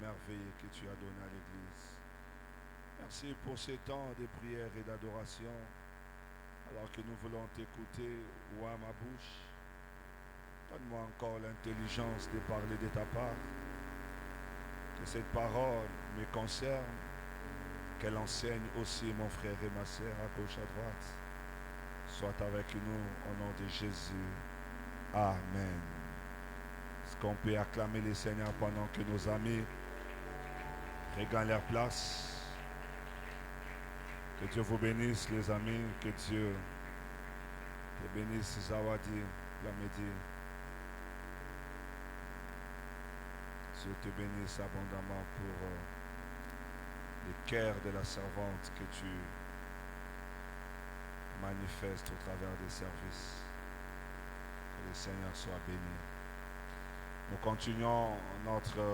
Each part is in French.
merveilleux que tu as donné à l'Église. Merci pour ces temps de prière et d'adoration. Alors que nous voulons t'écouter, ouvre ma bouche. Donne-moi encore l'intelligence de parler de ta part. Que cette parole me concerne. Qu'elle enseigne aussi mon frère et ma sœur à gauche, à droite. Sois avec nous au nom de Jésus. Amen. Est-ce qu'on peut acclamer le Seigneur pendant que nos amis regagnent leur place? Que Dieu vous bénisse, les amis. Que Dieu te bénisse, Zawadi, Lamedi. Dieu te bénisse abondamment pour le cœur de la servante que tu manifestes au travers des services. Que le Seigneur soit béni. Nous continuons notre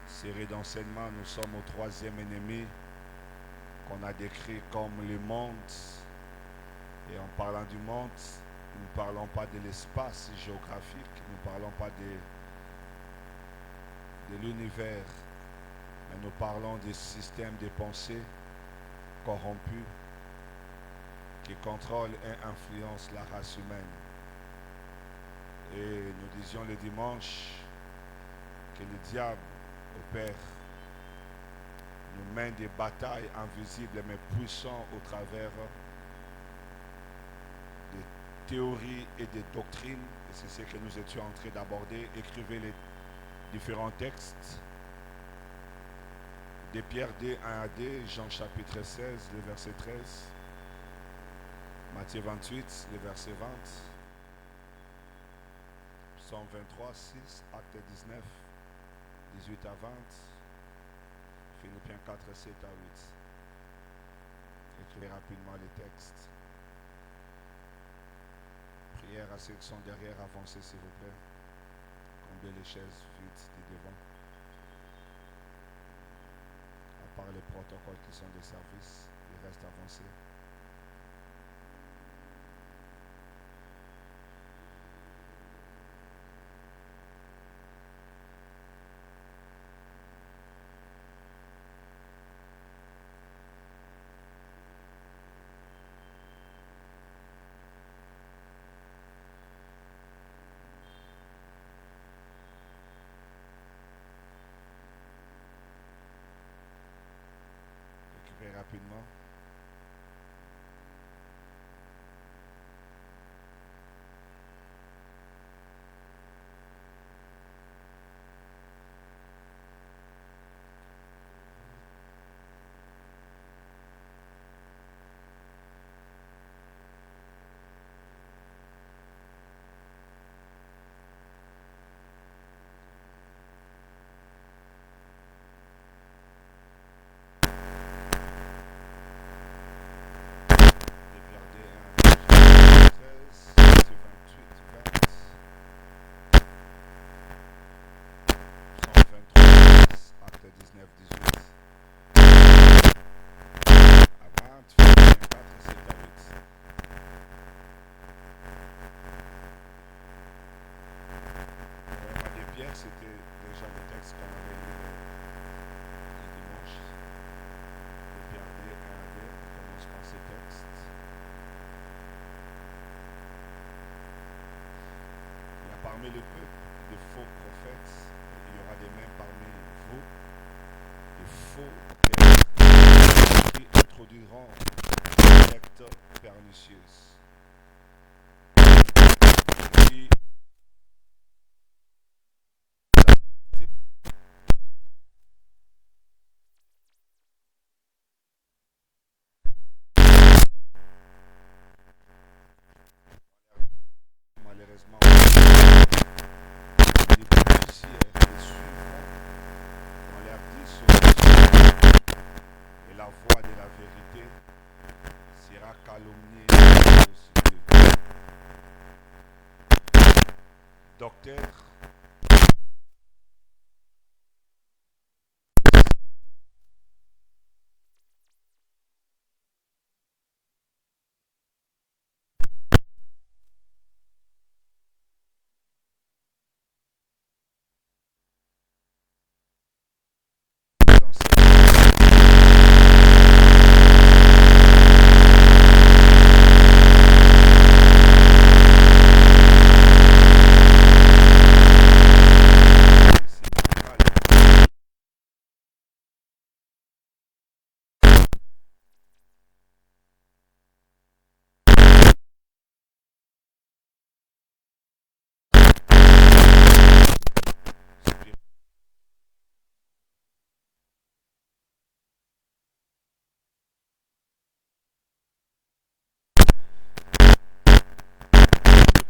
série d'enseignements. Nous sommes au troisième ennemi qu'on a décrit comme le monde. Et en parlant du monde, nous ne parlons pas de l'espace géographique, nous ne parlons pas de l'univers, mais nous parlons des systèmes de pensée corrompus qui contrôlent et influencent la race humaine. Et nous disions le dimanche que le diable opère, nous mène des batailles invisibles mais puissantes au travers des théories et des doctrines. Et c'est ce que nous étions en train d'aborder. Écrivez les différents textes. De Pierre D, 1 à D, Jean chapitre 16, le verset 13. Matthieu 28, le verset 20. Psaume 23, 6, Acte 19, 18 à 20. Philippiens 4, 7 à 8. Écrivez rapidement les textes. Prière à ceux qui sont derrière, avancez s'il vous plaît. Comblez les chaises vides du devant. À part les protocoles qui sont des services, il reste avancé. Écrivez rapidement. C'était déjà le texte qu'on avait lu le dimanche. Le PRD, 1 à 2, on commence par ces textes. Il y a parmi le peuple de faux prophètes, il y aura des mêmes parmi vous, de faux pères qui introduiront des sectes pernicieuses. Qui malheureusement les policiers les suivront dans leur dissolution et la voix de la vérité sera calomniée aux yeux. Docteur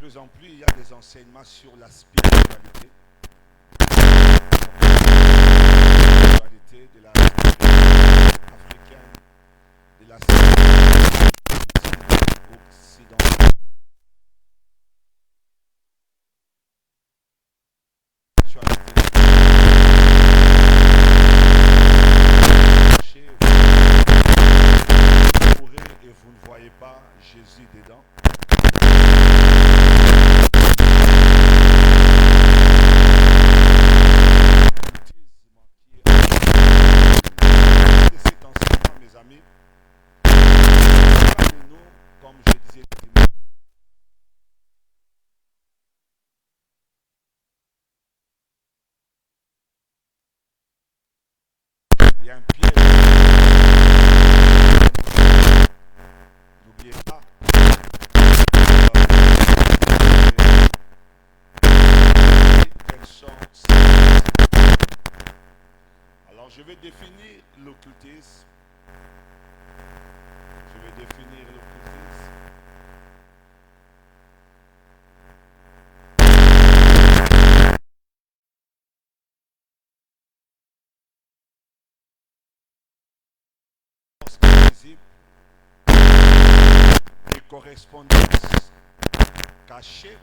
plus en plus, il y a des enseignements sur la spiritualité. La spiritualité de la africaine, de la spiritualité occidentale. Vous mourrez et vous ne voyez pas Jésus dedans. Cet enseignement, mes amis, nous, comme je disais, il y a un piège. N'oubliez pas. Quelles sont ces... Alors je vais définir l'occultisme. Je vais définir l'occultisme. Visible, des correspondances cachées.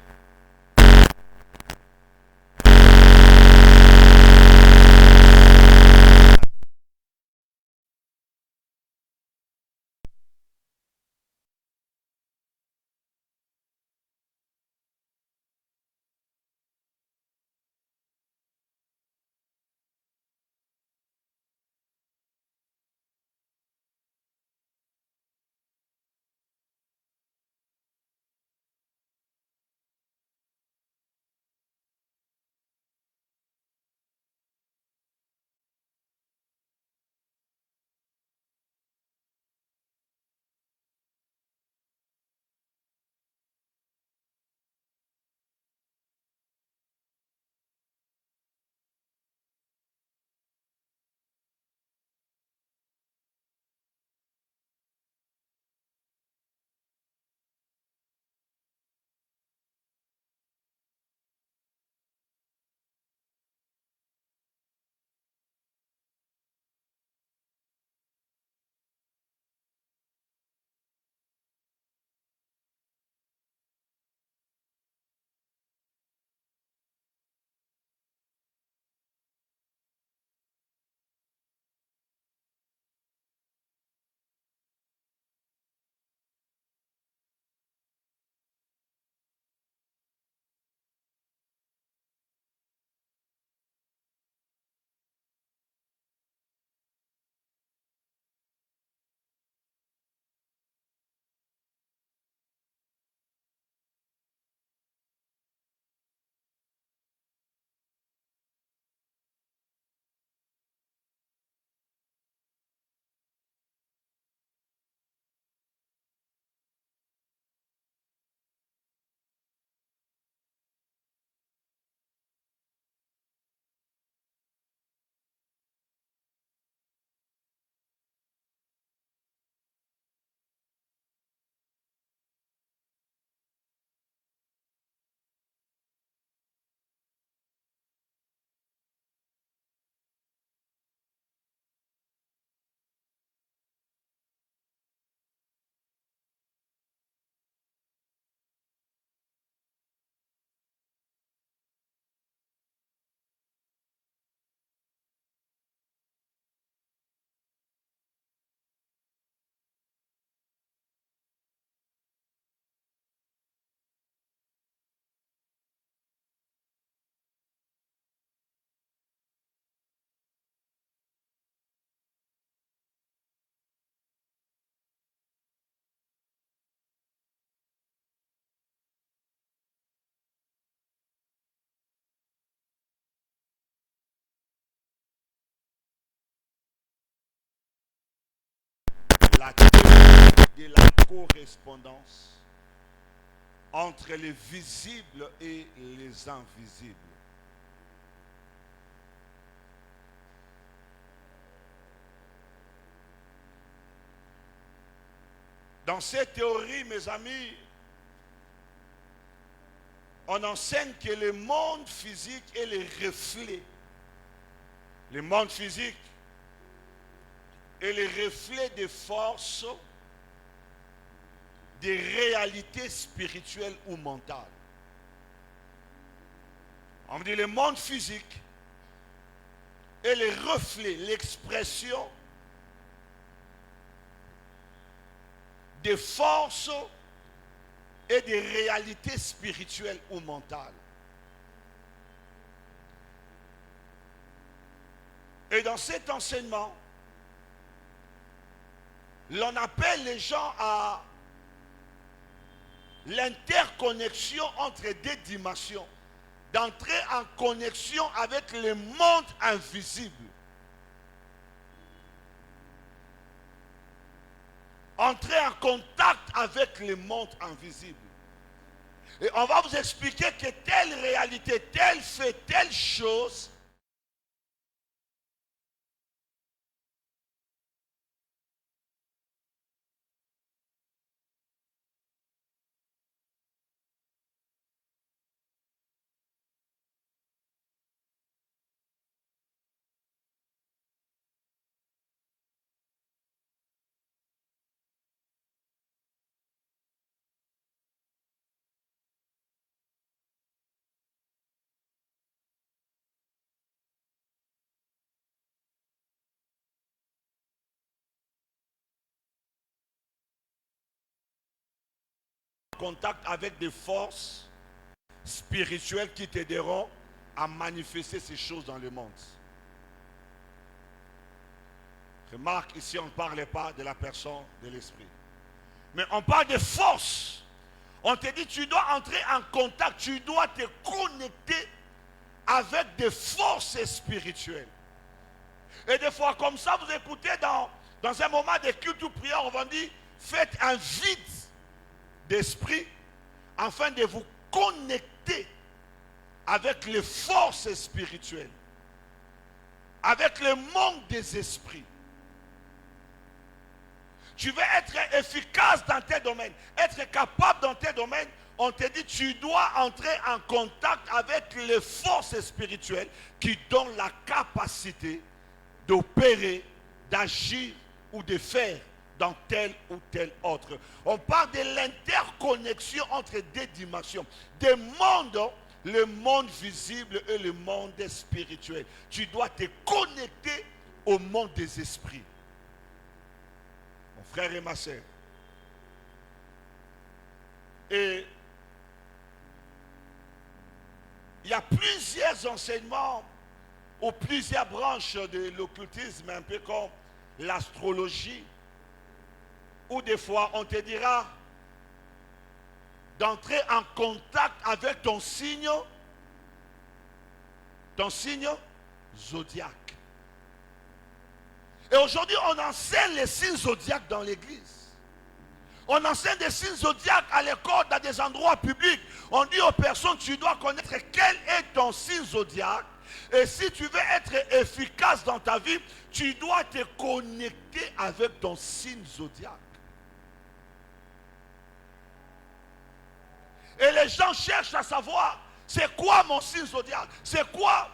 La théorie de la correspondance entre les visibles et les invisibles. Dans cette théorie, mes amis, on enseigne que le monde physique est le reflet. Le monde physique est le reflet des forces, des réalités spirituelles ou mentales. On dit le monde physique est le reflet, l'expression des forces et des réalités spirituelles ou mentales. Et dans cet enseignement, l'on appelle les gens à l'interconnexion entre deux dimensions, d'entrer en connexion avec le monde invisible. Entrer en contact avec le monde invisible. Et on va vous expliquer que telle réalité, tel fait, telle chose contact avec des forces spirituelles qui t'aideront à manifester ces choses dans le monde. Remarque, ici on ne parle pas de la personne, de l'esprit. Mais on parle de force. On te dit tu dois entrer en contact, tu dois te connecter avec des forces spirituelles. Et des fois comme ça, vous écoutez dans un moment de culte ou prière, on va dire, faites un vide d'esprit afin de vous connecter avec les forces spirituelles, avec le monde des esprits. Tu veux être efficace dans tes domaines, être capable dans tes domaines, on te dit tu dois entrer en contact avec les forces spirituelles qui donnent la capacité d'opérer, d'agir ou de faire dans tel ou tel autre. On parle de l'interconnexion entre deux dimensions, des mondes, le monde visible et le monde spirituel. Tu dois te connecter au monde des esprits. Mon frère et ma soeur. Et il y a plusieurs enseignements ou plusieurs branches de l'occultisme, un peu comme l'astrologie, où des fois on te dira d'entrer en contact avec ton signe zodiaque. Et aujourd'hui on enseigne les signes zodiaques dans l'église. On enseigne des signes zodiaques à l'école, dans des endroits publics. On dit aux personnes, tu dois connaître quel est ton signe zodiaque. Et si tu veux être efficace dans ta vie, tu dois te connecter avec ton signe zodiaque. Et les gens cherchent à savoir, c'est quoi mon signe zodiaque? C'est quoi?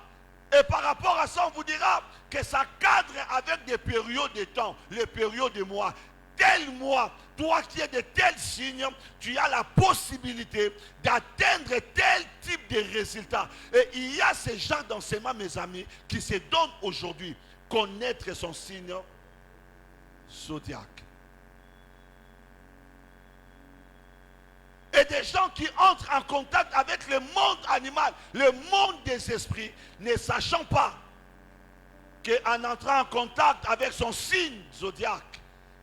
Et par rapport à ça, on vous dira que ça cadre avec des périodes de temps, les périodes de mois. Tel mois, toi qui es de tels signes, tu as la possibilité d'atteindre tel type de résultats. Et il y a ces gens d'enseignement, mes amis, qui se donnent aujourd'hui connaître son signe zodiaque. Et des gens qui entrent en contact avec le monde animal, le monde des esprits, ne sachant pas qu'en entrant en contact avec son signe zodiaque,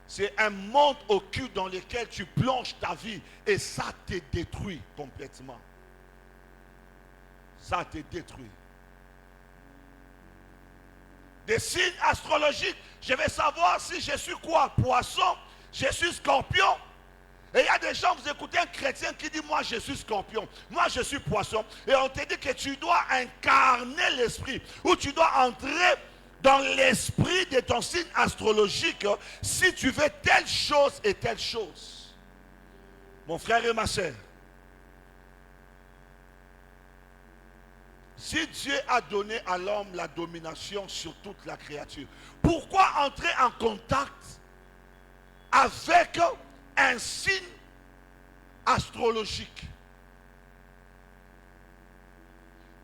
c'est un monde occulte dans lequel tu plonges ta vie et ça te détruit complètement. Ça te détruit. Des signes astrologiques, je vais savoir si je suis quoi? Poisson, je suis scorpion. Et il y a des gens, vous écoutez un chrétien qui dit, moi je suis scorpion, moi je suis poisson. Et on te dit que tu dois incarner l'esprit, ou tu dois entrer dans l'esprit de ton signe astrologique si tu veux telle chose et telle chose. Mon frère et ma soeur, Si Dieu a donné à l'homme la domination sur toute la créature, pourquoi entrer en contact avec un signe astrologique?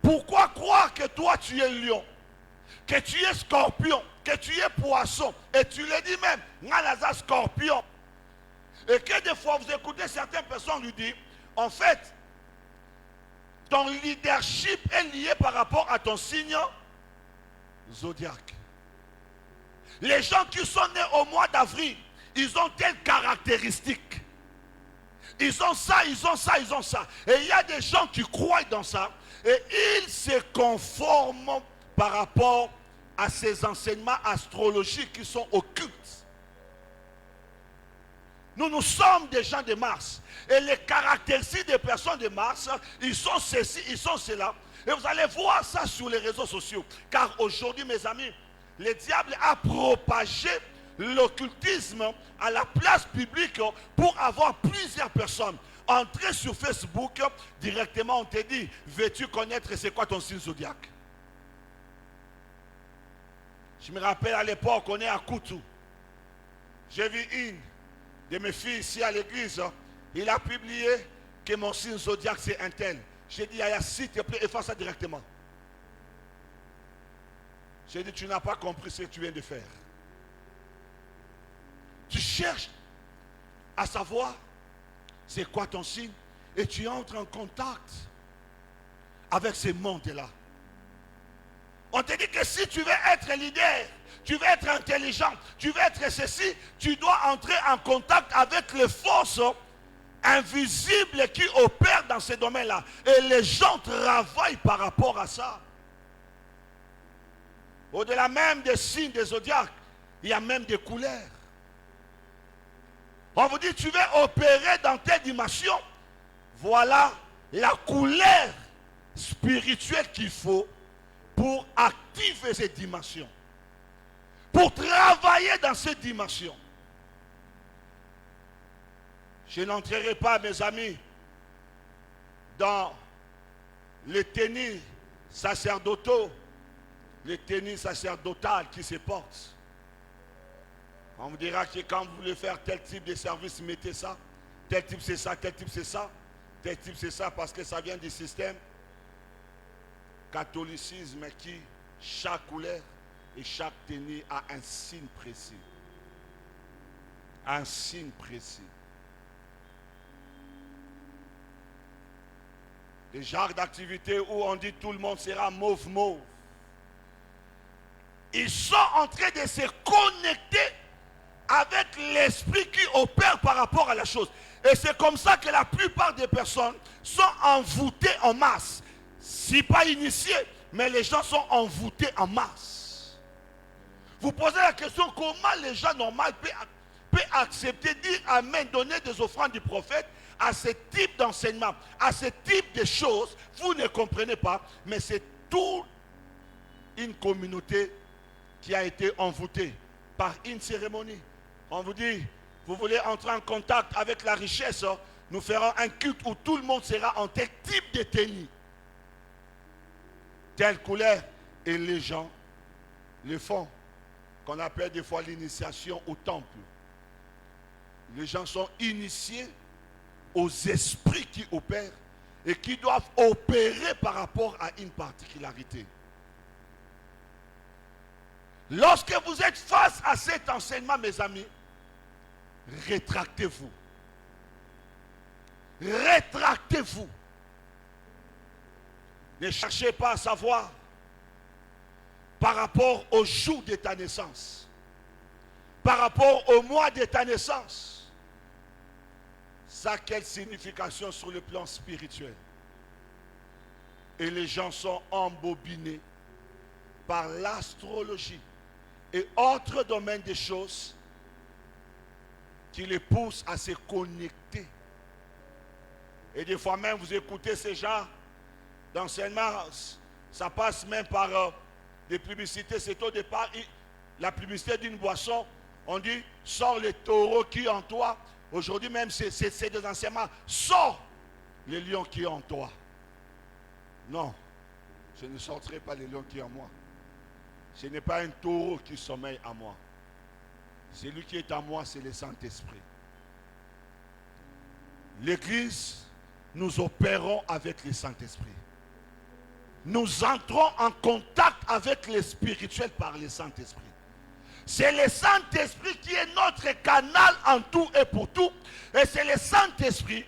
Pourquoi croire que toi tu es lion, que tu es scorpion, que tu es poisson, et tu le dis même, Ngalaza scorpion, et que des fois vous écoutez certaines personnes lui dire, en fait, ton leadership est lié par rapport à ton signe zodiaque. Les gens qui sont nés au mois d'avril, ils ont telles caractéristiques. Ils ont ça, ils ont ça, ils ont ça. Et il y a des gens qui croient dans ça et ils se conforment par rapport à ces enseignements astrologiques qui sont occultes. Nous sommes des gens de Mars. Et les caractéristiques des personnes de Mars, ils sont ceci, ils sont cela. Et vous allez voir ça sur les réseaux sociaux. Car aujourd'hui, mes amis, le diable a propagé l'occultisme à la place publique pour avoir plusieurs personnes. Entrer sur Facebook, directement on te dit, veux-tu connaître c'est quoi ton signe zodiaque? Je me rappelle à l'époque, on est à Koutou. J'ai vu une de mes filles ici à l'église, il a publié que mon signe zodiaque c'est un tel. J'ai dit, Aya, s'il te plaît, efface ça directement. J'ai dit, tu n'as pas compris ce que tu viens de faire. Tu cherches à savoir c'est quoi ton signe et tu entres en contact avec ce monde-là. On te dit que si tu veux être leader, tu veux être intelligent, tu veux être ceci, tu dois entrer en contact avec les forces invisibles qui opèrent dans ces domaines-là. Et les gens travaillent par rapport à ça. Au-delà même des signes des zodiaques, il y a même des couleurs. On vous dit, tu veux opérer dans telle dimension. Voilà la couleur spirituelle qu'il faut pour activer cette dimension. Pour travailler dans cette dimension. Je n'entrerai pas, mes amis, dans les tennis sacerdotaux, les tennis sacerdotal qui se portent. On vous dira que quand vous voulez faire tel type de service, mettez ça. Tel type c'est ça, tel type c'est ça. Tel type c'est ça parce que ça vient du système catholicisme qui, chaque couleur et chaque tenue a un signe précis. Un signe précis. Des genres d'activités où on dit tout le monde sera mauve. Ils sont en train de se connecter avec l'esprit qui opère par rapport à la chose. Et c'est comme ça que la plupart des personnes sont envoûtées en masse. Si pas initiés, mais les gens sont envoûtés en masse. Vous posez la question, comment les gens normaux peuvent accepter, dire amen, donner des offrandes du prophète à ce type d'enseignement, à ce type de choses, vous ne comprenez pas, mais c'est toute une communauté qui a été envoûtée par une cérémonie. On vous dit, vous voulez entrer en contact avec la richesse, nous ferons un culte où tout le monde sera en tel type de tenue, telle couleur, et les gens le font, qu'on appelle des fois l'initiation au temple. Les gens sont initiés aux esprits qui opèrent et qui doivent opérer par rapport à une particularité. Lorsque vous êtes face à cet enseignement, mes amis, rétractez-vous. Rétractez-vous. Ne cherchez pas à savoir par rapport au jour de ta naissance, par rapport au mois de ta naissance. Ça a quelle signification sur le plan spirituel? Et les gens sont embobinés par l'astrologie et autres domaines des choses qui les poussent à se connecter. Et des fois même, vous écoutez ces gens d'enseignement, ça passe même par des publicités. C'est au départ la publicité d'une boisson. On dit, sors le taureau qui est en toi. Aujourd'hui même, c'est des enseignements. Sors le lion qui est en toi. Non. je ne sortirai pas les lions qui est en moi. Ce n'est pas un taureau qui sommeille en moi. Celui qui est en moi, c'est le Saint-Esprit. L'Église, nous opérons avec le Saint-Esprit. Nous entrons en contact avec le spirituel par le Saint-Esprit. C'est le Saint-Esprit qui est notre canal en tout et pour tout. Et c'est le Saint-Esprit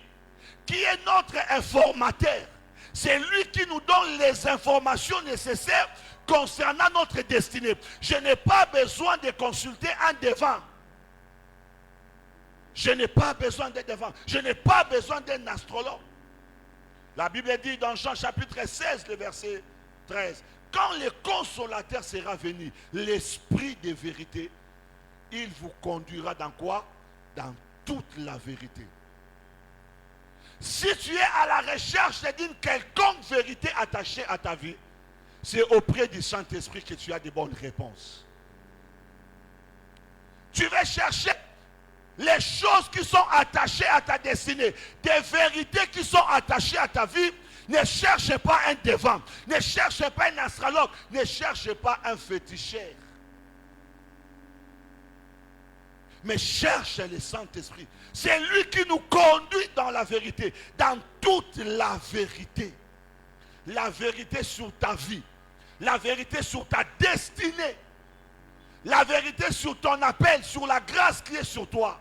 qui est notre informateur. C'est lui qui nous donne les informations nécessaires concernant notre destinée. Je n'ai pas besoin de consulter un devin. Je n'ai pas besoin d'un devin. Je n'ai pas besoin d'un astrologue. La Bible dit dans Jean chapitre 16, le verset 13, quand le consolateur sera venu, l'esprit de vérité, il vous conduira dans quoi? Dans toute la vérité. Si tu es à la recherche d'une quelconque vérité attachée à ta vie, c'est auprès du Saint-Esprit que tu as de bonnes réponses. Tu vas chercher les choses qui sont attachées à ta destinée, des vérités qui sont attachées à ta vie. Ne cherche pas un devin, ne cherche pas un astrologue, ne cherche pas un féticheur. Mais cherche le Saint-Esprit. C'est lui qui nous conduit dans la vérité, dans toute la vérité. La vérité sur ta vie, la vérité sur ta destinée, la vérité sur ton appel, sur la grâce qui est sur toi.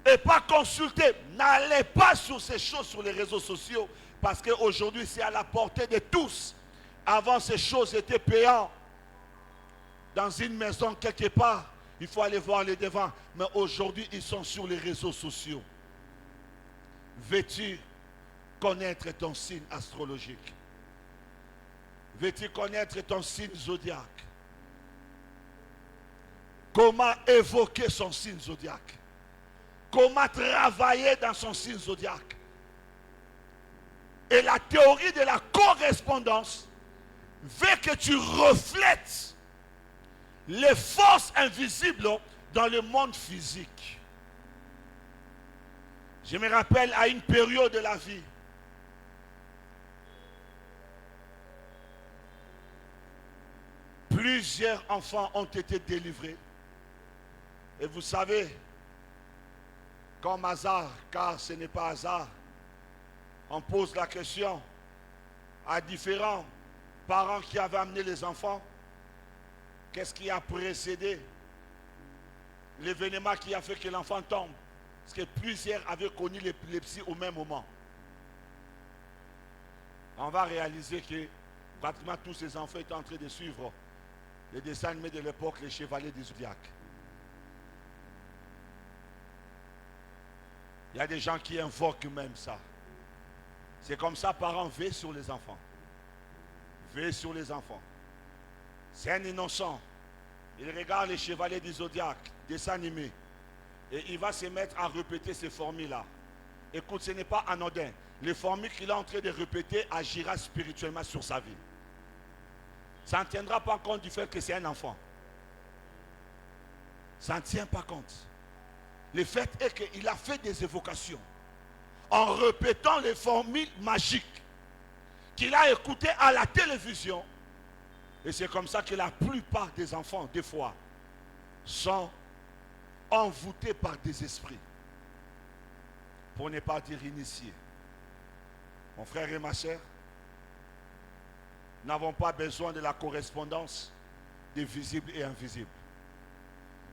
Et pas consulter. N'allez pas sur ces choses sur les réseaux sociaux. Parce qu'aujourd'hui, c'est à la portée de tous. Avant, ces choses étaient payantes. Dans une maison, quelque part, il faut aller voir les devants. Mais aujourd'hui, ils sont sur les réseaux sociaux. Veux-tu connaître ton signe astrologique? Veux-tu connaître ton signe zodiaque? Comment évoquer son signe zodiaque? Comment travailler dans son signe zodiaque? Et la théorie de la correspondance veut que tu reflètes les forces invisibles dans le monde physique. Je me rappelle à une période de la vie, plusieurs enfants ont été délivrés. Et vous savez, comme hasard, car ce n'est pas hasard, on pose la question à différents parents qui avaient amené les enfants, qu'est-ce qui a précédé l'événement qui a fait que l'enfant tombe? Parce que plusieurs avaient connu l'épilepsie au même moment. On va réaliser que pratiquement tous ces enfants étaient en train de suivre les dessins animés de l'époque, les chevaliers du zodiaque. Il y a des gens qui invoquent même ça. C'est comme ça, parents, veillent sur les enfants. Veillent sur les enfants. C'est un innocent. Il regarde les chevaliers du zodiaque, dessins animés. Et il va se mettre à répéter ces formules-là. Écoute, ce n'est pas anodin. Les formules qu'il est en train de répéter agira spirituellement sur sa vie. Ça ne tiendra pas compte du fait que c'est un enfant. Ça ne tient pas compte. Le fait est qu'il a fait des évocations en répétant les formules magiques qu'il a écoutées à la télévision. Et c'est comme ça que la plupart des enfants, des fois, sont envoûtés par des esprits. Pour ne pas dire initiés. Mon frère et ma soeur, nous n'avons pas besoin de la correspondance des visibles et invisibles.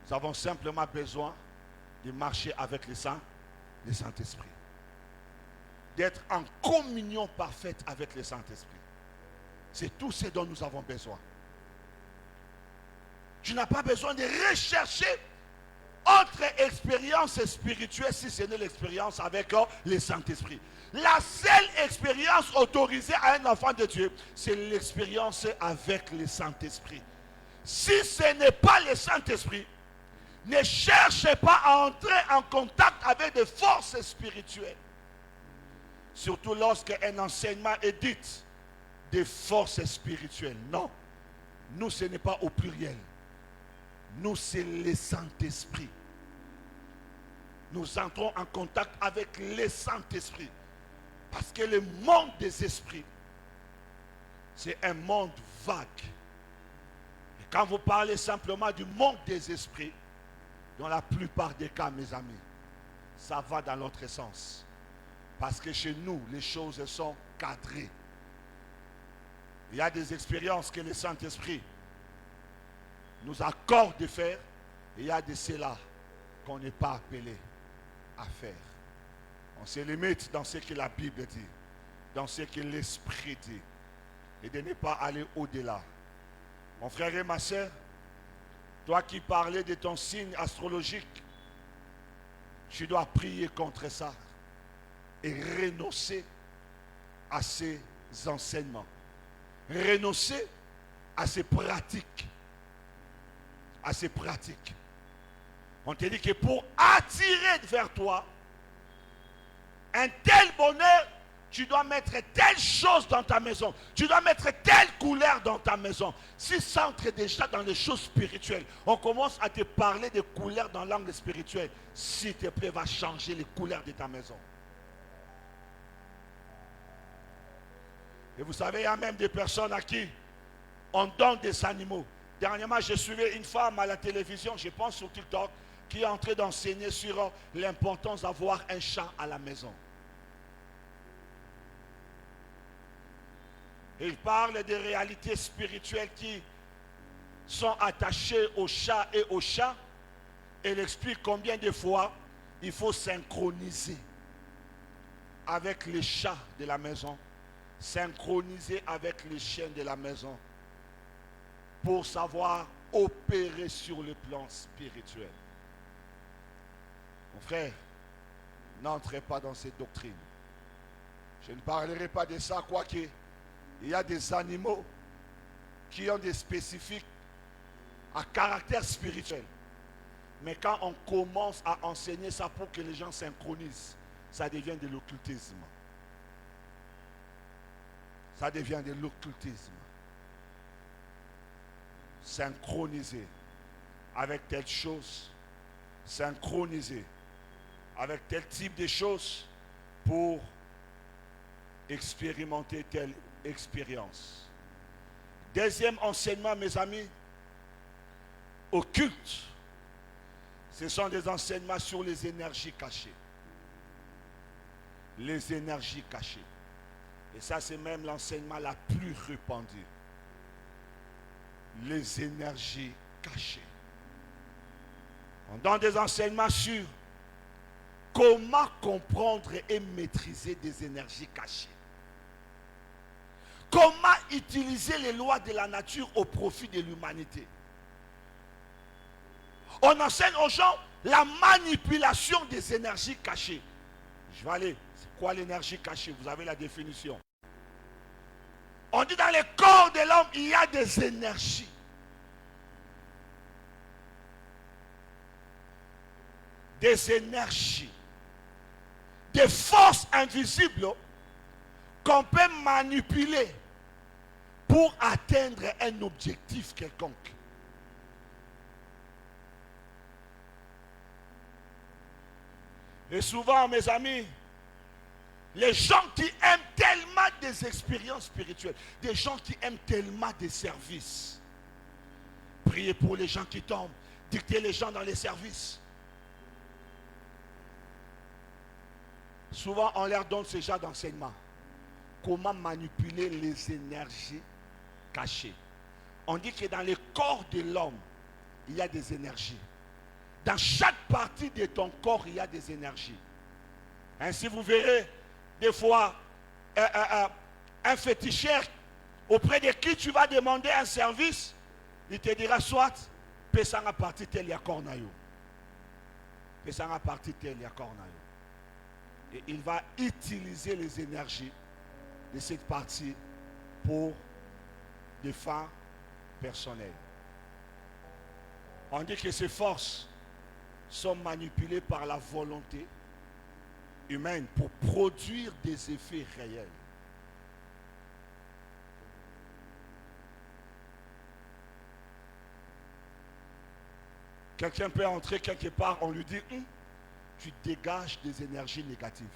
Nous avons simplement besoin de marcher avec le Saint-Esprit. D'être en communion parfaite avec le Saint-Esprit. C'est tout ce dont nous avons besoin. Tu n'as pas besoin de rechercher autre expérience spirituelle si ce n'est l'expérience avec le Saint-Esprit. La seule expérience autorisée à un enfant de Dieu, c'est l'expérience avec le Saint-Esprit. Si ce n'est pas le Saint-Esprit, ne cherchez pas à entrer en contact avec des forces spirituelles. Surtout lorsqu'un enseignement est dit des forces spirituelles. Non, nous ce n'est pas au pluriel. Nous c'est le Saint-Esprit. Nous entrons en contact avec le Saint-Esprit. Parce que le monde des esprits c'est un monde vague. Et quand vous parlez simplement du monde des esprits, dans la plupart des cas, mes amis, ça va dans l'autre sens. Parce que chez nous, les choses sont cadrées. Il y a des expériences que le Saint-Esprit nous accorde de faire. Et il y a de cela qu'on n'est pas appelé à faire. On se limite dans ce que la Bible dit, dans ce que l'Esprit dit. Et de ne pas aller au-delà. Mon frère et ma soeur, toi qui parlais de ton signe astrologique, tu dois prier contre ça et renoncer à ces enseignements. Renoncer à ces pratiques. À ces pratiques. On te dit que pour attirer vers toi un tel bonheur, tu dois mettre telle chose dans ta maison. Tu dois mettre telle couleur dans ta maison. Si ça entre déjà dans les choses spirituelles, on commence à te parler de couleurs dans l'angle spirituel. S'il te plaît, va changer les couleurs de ta maison. Et vous savez, il y a même des personnes à qui on donne des animaux. Dernièrement, je suivais une femme à la télévision, je pense sur TikTok, qui est en train d'enseigner sur l'importance d'avoir un chat à la maison. Il parle des réalités spirituelles qui sont attachées au chat et au chat. Elle explique combien de fois il faut synchroniser avec les chats de la maison, synchroniser avec les chiens de la maison pour savoir opérer sur le plan spirituel. Mon frère, n'entrez pas dans cette doctrine. Je ne parlerai pas de ça, quoique il y a des animaux qui ont des spécifiques à caractère spirituel. Mais quand on commence à enseigner ça pour que les gens synchronisent, ça devient de l'occultisme. Ça devient de l'occultisme. Synchroniser avec telle chose, synchroniser avec tel type de choses pour expérimenter telle expérience. Deuxième enseignement, mes amis, occulte. Ce sont des enseignements sur les énergies cachées. Les énergies cachées. Et ça, c'est même l'enseignement la plus répandue. Les énergies cachées. On donne des enseignements sur comment comprendre et maîtriser des énergies cachées. Comment utiliser les lois de la nature au profit de l'humanité. On enseigne aux gens la manipulation des énergies cachées. Je vais aller. C'est quoi l'énergie cachée? Vous avez la définition. On dit dans le corps de l'homme, il y a des énergies. Des énergies. Des forces invisibles qu'on peut manipuler pour atteindre un objectif quelconque. Et souvent, mes amis, les gens qui aiment tellement des expériences spirituelles, des gens qui aiment tellement des services, prier pour les gens qui tombent, dicter les gens dans les services. Souvent, on leur donne ce genre d'enseignement. Comment manipuler les énergies cachées. On dit que dans le corps de l'homme, il y a des énergies. Dans chaque partie de ton corps, il y a des énergies. Ainsi, vous verrez, des fois, un féticheur auprès de qui tu vas demander un service, il te dira soit, pesanga parti tel ya cornayo. Pesanga parti tel ya cornayo. Et il va utiliser les énergies de cette partie pour des fins personnelles. On dit que ces forces sont manipulées par la volonté humaine pour produire des effets réels. Quelqu'un peut entrer quelque part, on lui dit tu dégages des énergies négatives.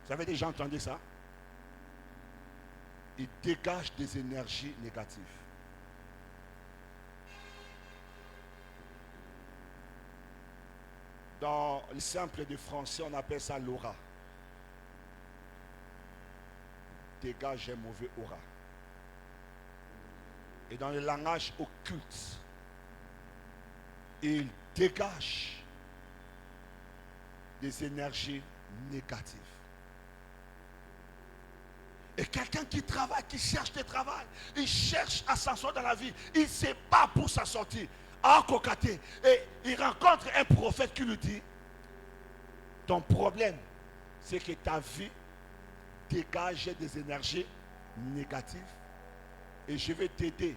Vous avez déjà entendu ça? il dégage des énergies négatives. Dans le simple de français, on appelle ça l'aura. Dégage un mauvais aura. Et dans le langage occulte, il dégage des énergies négatives. Et quelqu'un qui travaille, qui cherche du travail, il cherche à s'asseoir dans la vie, il se bat pour s'en sortir, à cocater. Et il rencontre un prophète qui lui dit, ton problème, c'est que ta vie dégage des énergies négatives et je vais t'aider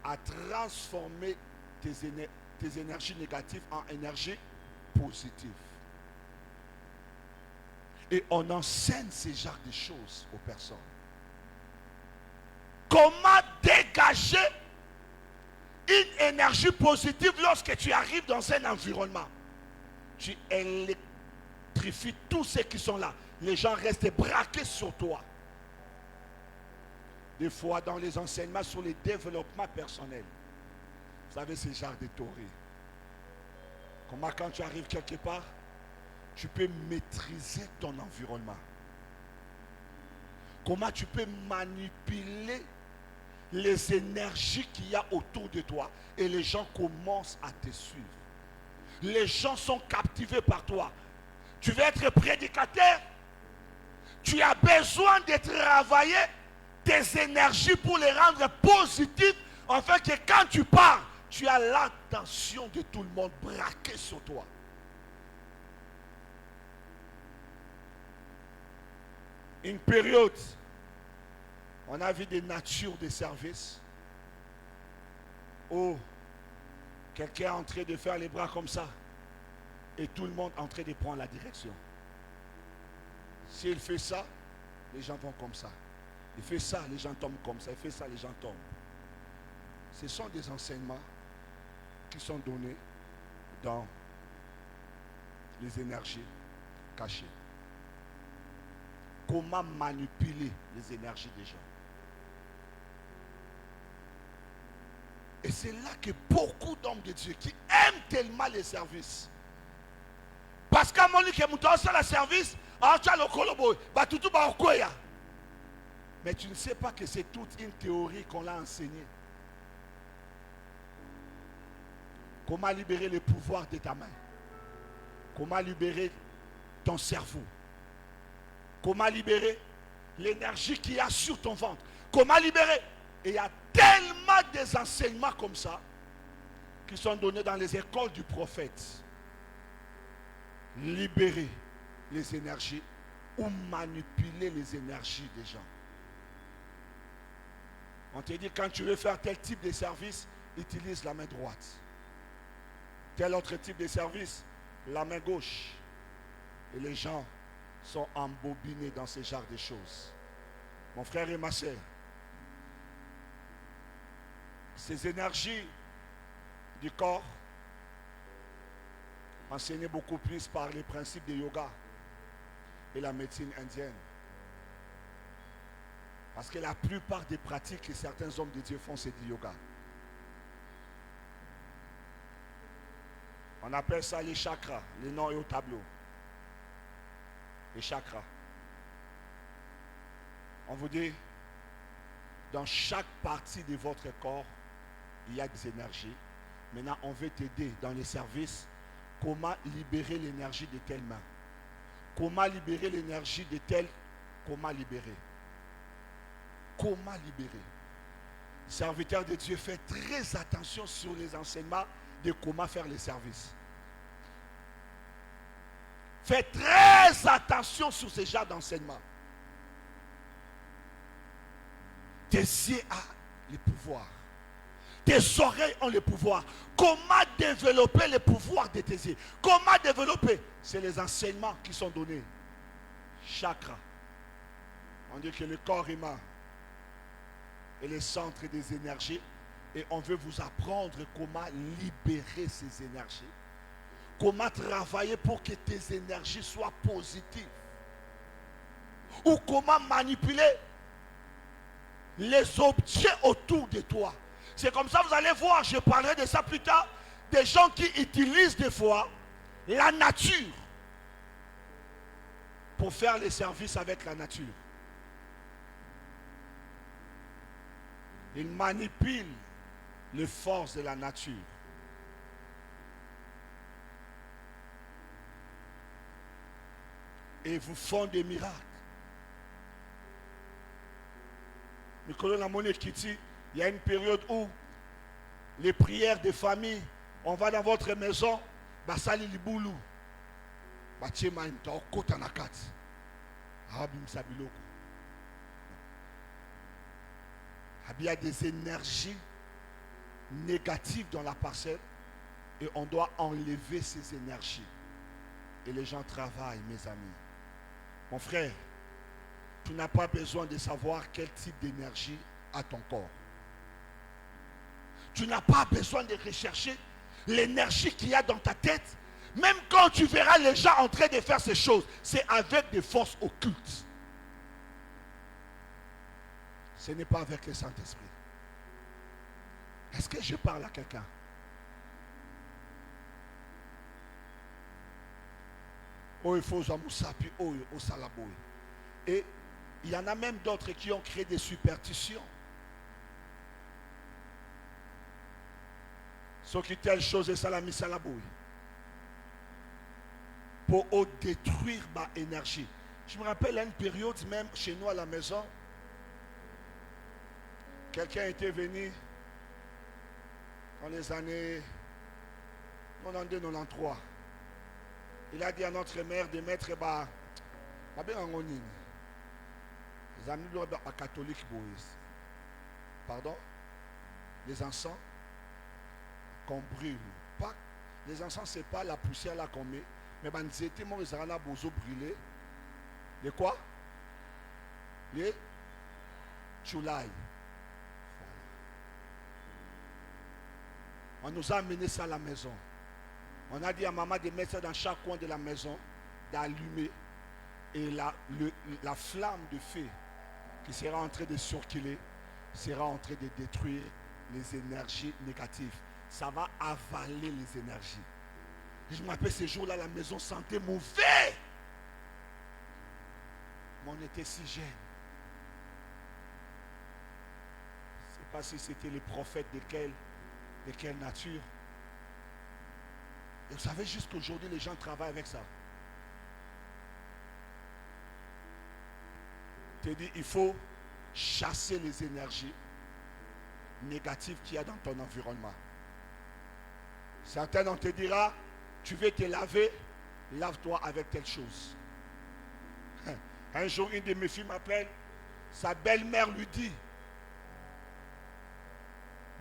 à transformer tes énergies négatives en énergie positive. Et on enseigne ce genre de choses aux personnes. Comment dégager une énergie positive lorsque tu arrives dans un environnement? Tu électrifies tous ceux qui sont là. Les gens restent braqués sur toi. Des fois, dans les enseignements sur le développement personnel, vous savez, ce genre de théorie. Comment quand tu arrives quelque part, tu peux maîtriser ton environnement. Comment tu peux manipuler les énergies qu'il y a autour de toi et les gens commencent à te suivre. Les gens sont captivés par toi. Tu veux être prédicateur, tu as besoin de travailler tes énergies pour les rendre positives, afin que quand tu pars, tu as l'attention de tout le monde braquée sur toi. Une période, on a vu des natures de services où quelqu'un est en train de faire les bras comme ça et tout le monde est en train de prendre la direction. S'il fait ça, les gens vont comme ça. Il fait ça, les gens tombent comme ça. Il fait ça, les gens tombent. Ce sont des enseignements qui sont donnés dans les énergies cachées. Comment manipuler les énergies des gens. Et c'est là que beaucoup d'hommes de Dieu qui aiment tellement les services. Parce qu'à mon que mouton ça le service, mais tu ne sais pas que c'est toute une théorie qu'on l'a enseignée. Comment libérer le pouvoir de ta main? Comment libérer ton cerveau? Comment libérer l'énergie qu'il y a sur ton ventre? Comment libérer? Et il y a tellement des enseignements comme ça qui sont donnés dans les écoles du prophète. Libérer les énergies ou manipuler les énergies des gens. On te dit quand tu veux faire tel type de service, utilise la main droite. Tel autre type de service, la main gauche. Et les gens sont embobinés dans ce genre de choses. Mon frère et ma soeur, ces énergies du corps, enseignées beaucoup plus par les principes de yoga et la médecine indienne. Parce que la plupart des pratiques que certains hommes de Dieu font, c'est du yoga. On appelle ça les chakras. Le nom est au tableau. Les chakras. On vous dit, dans chaque partie de votre corps, il y a des énergies. Maintenant, on veut t'aider dans les services. Comment libérer l'énergie de telle main? Comment libérer l'énergie de telle? Comment libérer? Comment libérer? Serviteur de Dieu, fait très attention sur les enseignements de comment faire les services. Faites très attention sur ces genres d'enseignements. Tes yeux ont le pouvoir. Tes oreilles ont le pouvoir. Comment développer le pouvoir de tes yeux? Comment développer? C'est les enseignements qui sont donnés. Chakra. On dit que le corps humain est le centre des énergies. Et on veut vous apprendre comment libérer ces énergies. Comment travailler pour que tes énergies soient positives. Ou comment manipuler les objets autour de toi. C'est comme ça, vous allez voir, je parlerai de ça plus tard, des gens qui utilisent des fois la nature pour faire les services avec la nature. Ils manipulent les forces de la nature. Et vous font des miracles. Mais quand la monnaie qui dit, il y a une période où les prières des familles, on va dans votre maison, basali liboulou, bachema imta okota nakati, abim sabiloko. Il y a des énergies négatives dans la parcelle et on doit enlever ces énergies. Et les gens travaillent, mes amis. Mon frère, tu n'as pas besoin de savoir quel type d'énergie a ton corps. Tu n'as pas besoin de rechercher l'énergie qu'il y a dans ta tête. Même quand tu verras les gens en train de faire ces choses, c'est avec des forces occultes. Ce n'est pas avec le Saint-Esprit. Est-ce que je parle à quelqu'un? Oh, il faut Zamoussapi, oh, au Salaboy. Et il y en a même d'autres qui ont créé des superstitions. Ce qui telle chose est Salami Salaboy. Pour détruire ma énergie. Je me rappelle à une période, même chez nous à la maison, quelqu'un était venu dans les années 92-93. Il a dit à notre mère de mettre les amis catholiques, pardon, les encens qu'on brûle. Pas, les encens, ce n'est pas la poussière là qu'on met, mais c'était mon réservoir bozo brûlé. De quoi? Les choulaï. On nous a amené ça à la maison. On a dit à maman de mettre ça dans chaque coin de la maison, d'allumer. Et la flamme de feu qui sera en train de circuler sera en train de détruire les énergies négatives. Ça va avaler les énergies. Et je me rappelle ces jours-là, la maison sentait mauvais. Mais on était si jeunes. Je ne sais pas si c'était les prophètes de quelle nature. Et vous savez, jusqu'aujourd'hui, les gens travaillent avec ça. Je te dis, il faut chasser les énergies négatives qu'il y a dans ton environnement. Certains, on te dira, tu veux te laver, lave-toi avec telle chose. Un jour, une de mes filles m'appelle, sa belle-mère lui dit,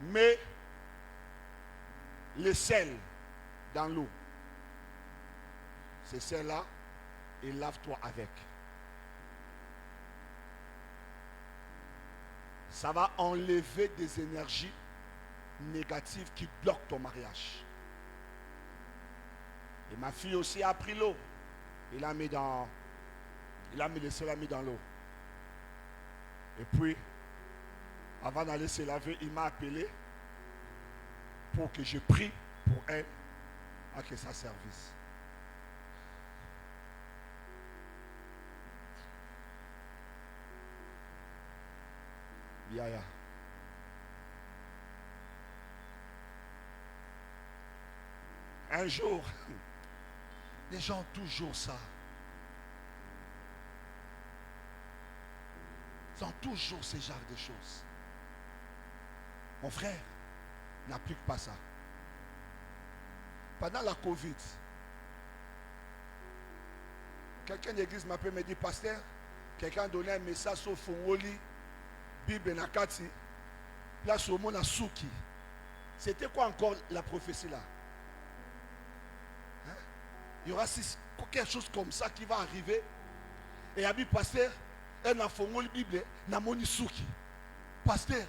mets le sel dans l'eau. C'est celle-là et lave-toi avec. Ça va enlever des énergies négatives qui bloquent ton mariage. Et ma fille aussi a pris l'eau. Il a mis le sel, a mis dans l'eau. Et puis, avant d'aller se laver, il m'a appelé pour que je prie pour elle à que ça service. Yaya. Un jour, les gens ont toujours ça. Ils ont toujours ce genre de choses. Mon frère n'applique pas ça. Pendant la Covid, quelqu'un d'église m'appelle et me dit, pasteur, quelqu'un a donné un message sur Fongoli, Bible Nakati, place au monde à Souki. C'était quoi encore la prophétie là? Hein? Il y aura quelque chose comme ça qui va arriver. Et Abi pasteur, elle n'a Fongoli Bible, n'a moni Souki. Pasteur,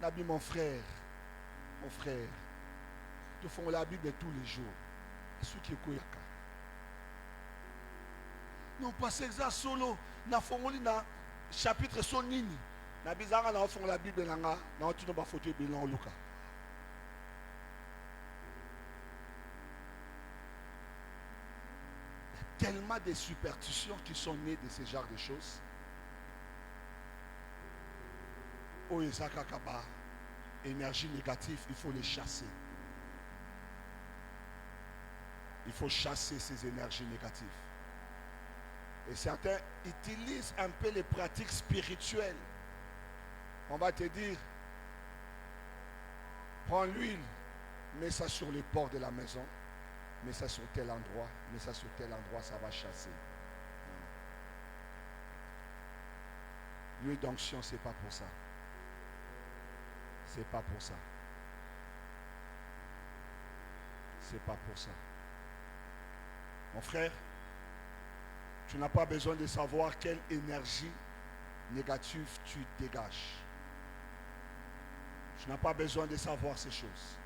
Nabi mon frère, nous faisons la Bible tous les jours. Souki Koyaka. Non, pasteur ça solo, n'a Fongoli na chapitre sonini. Na bizarre, na fond la Bible nanga, na tu n'as photo bilan Luca. Tellement de superstitions qui sont nées de ce genre de choses. Au Ezakakaba, énergie négative, il faut les chasser. Il faut chasser ces énergies négatives. Et certains utilisent un peu les pratiques spirituelles. On va te dire, prends l'huile, mets ça sur les ports de la maison, mets ça sur tel endroit, mets ça sur tel endroit, ça va chasser. L'huile d'onction, c'est pas pour ça. C'est pas pour ça. C'est pas pour ça. Mon frère, tu n'as pas besoin de savoir quelle énergie négative tu dégages. Tu n'as pas besoin de savoir ces choses.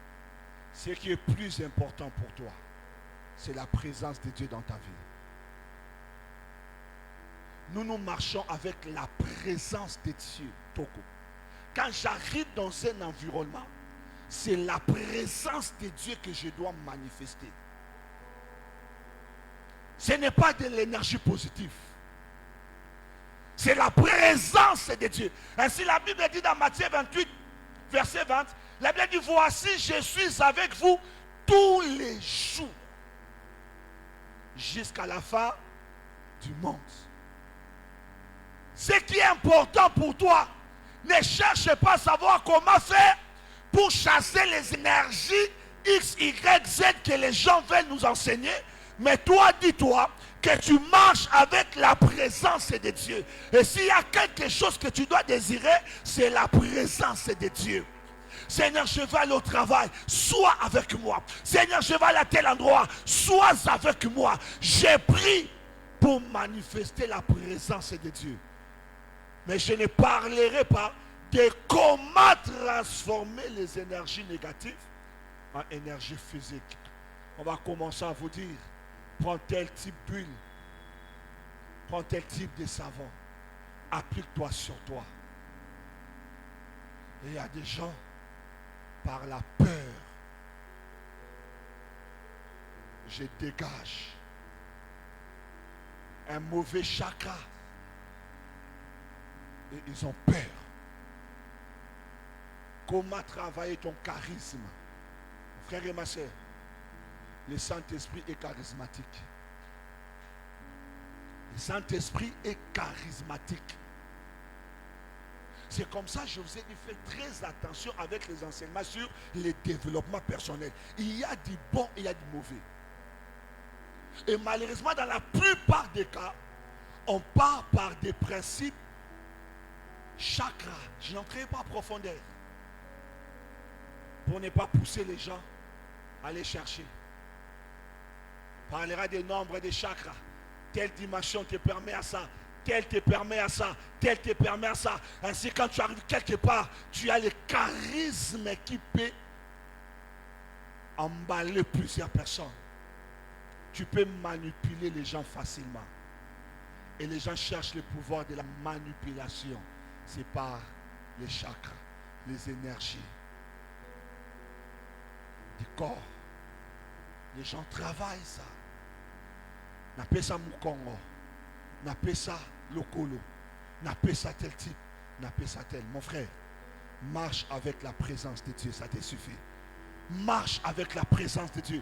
Ce qui est plus important pour toi, c'est la présence de Dieu dans ta vie. Nous marchons avec la présence de Dieu, Toko. Quand j'arrive dans un environnement, c'est la présence de Dieu que je dois manifester. Ce n'est pas de l'énergie positive. C'est la présence de Dieu. Ainsi la Bible dit dans Matthieu 28, verset 20, la Bible dit, voici, je suis avec vous tous les jours, jusqu'à la fin du monde. Ce qui est important pour toi, ne cherche pas à savoir comment faire pour chasser les énergies X, Y, Z que les gens veulent nous enseigner. Mais toi, dis-toi que tu marches avec la présence de Dieu. Et s'il y a quelque chose que tu dois désirer, c'est la présence de Dieu. Seigneur, je vais aller au travail, sois avec moi. Seigneur, je vais aller à tel endroit, sois avec moi. J'ai pris pour manifester la présence de Dieu. Mais je ne parlerai pas de comment transformer les énergies négatives en énergie physique. On va commencer à vous dire, prends tel type d'huile, prends tel type de savon, applique-toi sur toi. Et il y a des gens, par la peur, je dégage un mauvais chakra. Et ils ont peur. Comment travailler ton charisme? Frère et ma soeur, le Saint-Esprit est charismatique. Le Saint-Esprit est charismatique. C'est comme ça que je vous ai dit, faites très attention avec les enseignements sur le développement personnel. Il y a du bon et il y a du mauvais. Et malheureusement, dans la plupart des cas, on part par des principes chakra. Je n'entrerai pas en profondeur pour ne pas pousser les gens à aller chercher. On parlera des nombres des chakras. Telle dimension te permet à ça, tel te permet à ça, tel te permet à ça. Ainsi, quand tu arrives quelque part, tu as le charisme qui peut emballer plusieurs personnes. Tu peux manipuler les gens facilement. Et les gens cherchent le pouvoir de la manipulation. C'est par les chakras, les énergies du corps. Les gens travaillent ça. N'appelle ça Mukongo, n'appelle ça Lokolo, n'appelle ça tel type, n'appelle ça tel. Mon frère, marche avec la présence de Dieu, ça te suffit. Marche avec la présence de Dieu.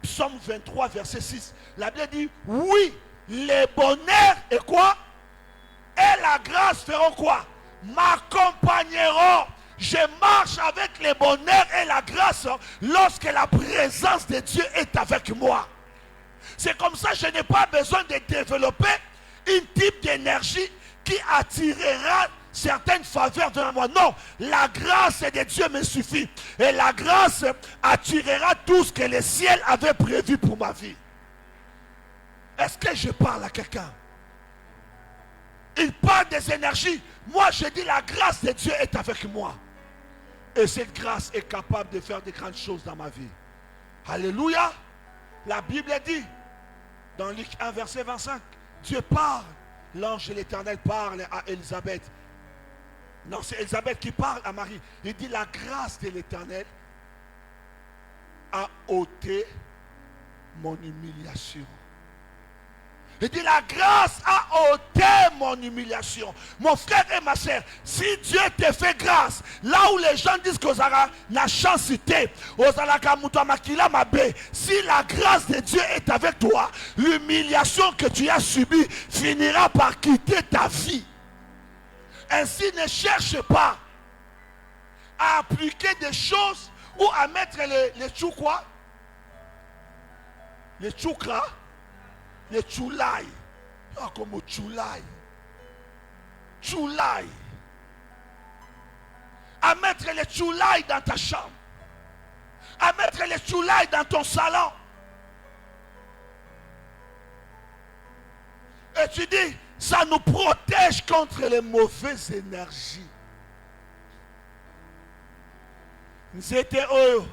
Psaume 23, verset 6. La Bible dit, oui, les bonheurs et quoi? Et la grâce feront quoi? M'accompagneront. Je marche avec les bonheurs et la grâce lorsque la présence de Dieu est avec moi. C'est comme ça que je n'ai pas besoin de développer une type d'énergie qui attirera certaines faveurs vers moi. Non, la grâce de Dieu me suffit. Et la grâce attirera tout ce que le ciel avait prévu pour ma vie. Est-ce que je parle à quelqu'un? Il parle des énergies. Moi, je dis la grâce de Dieu est avec moi. Et cette grâce est capable de faire de grandes choses dans ma vie. Alléluia. La Bible dit, dans Luc 1, verset 25, Dieu parle. L'ange de l'Éternel parle à Élisabeth. Non, c'est Élisabeth qui parle à Marie. Il dit la grâce de l'Éternel a ôté mon humiliation. Il dit la grâce a ôté mon humiliation. Mon frère et ma soeur, si Dieu te fait grâce, là où les gens disent que la chance si la grâce de Dieu est avec toi, l'humiliation que tu as subie finira par quitter ta vie. Ainsi, ne cherche pas à appliquer des choses ou à mettre les tchoukwa, les tchoukra, les tchoulaï. Comme tchoulaï. Tchoulaï. À mettre les tchoulaï dans ta chambre. À mettre les tchoulaï dans ton salon. Et tu dis, ça nous protège contre les mauvaises énergies. C'était eux.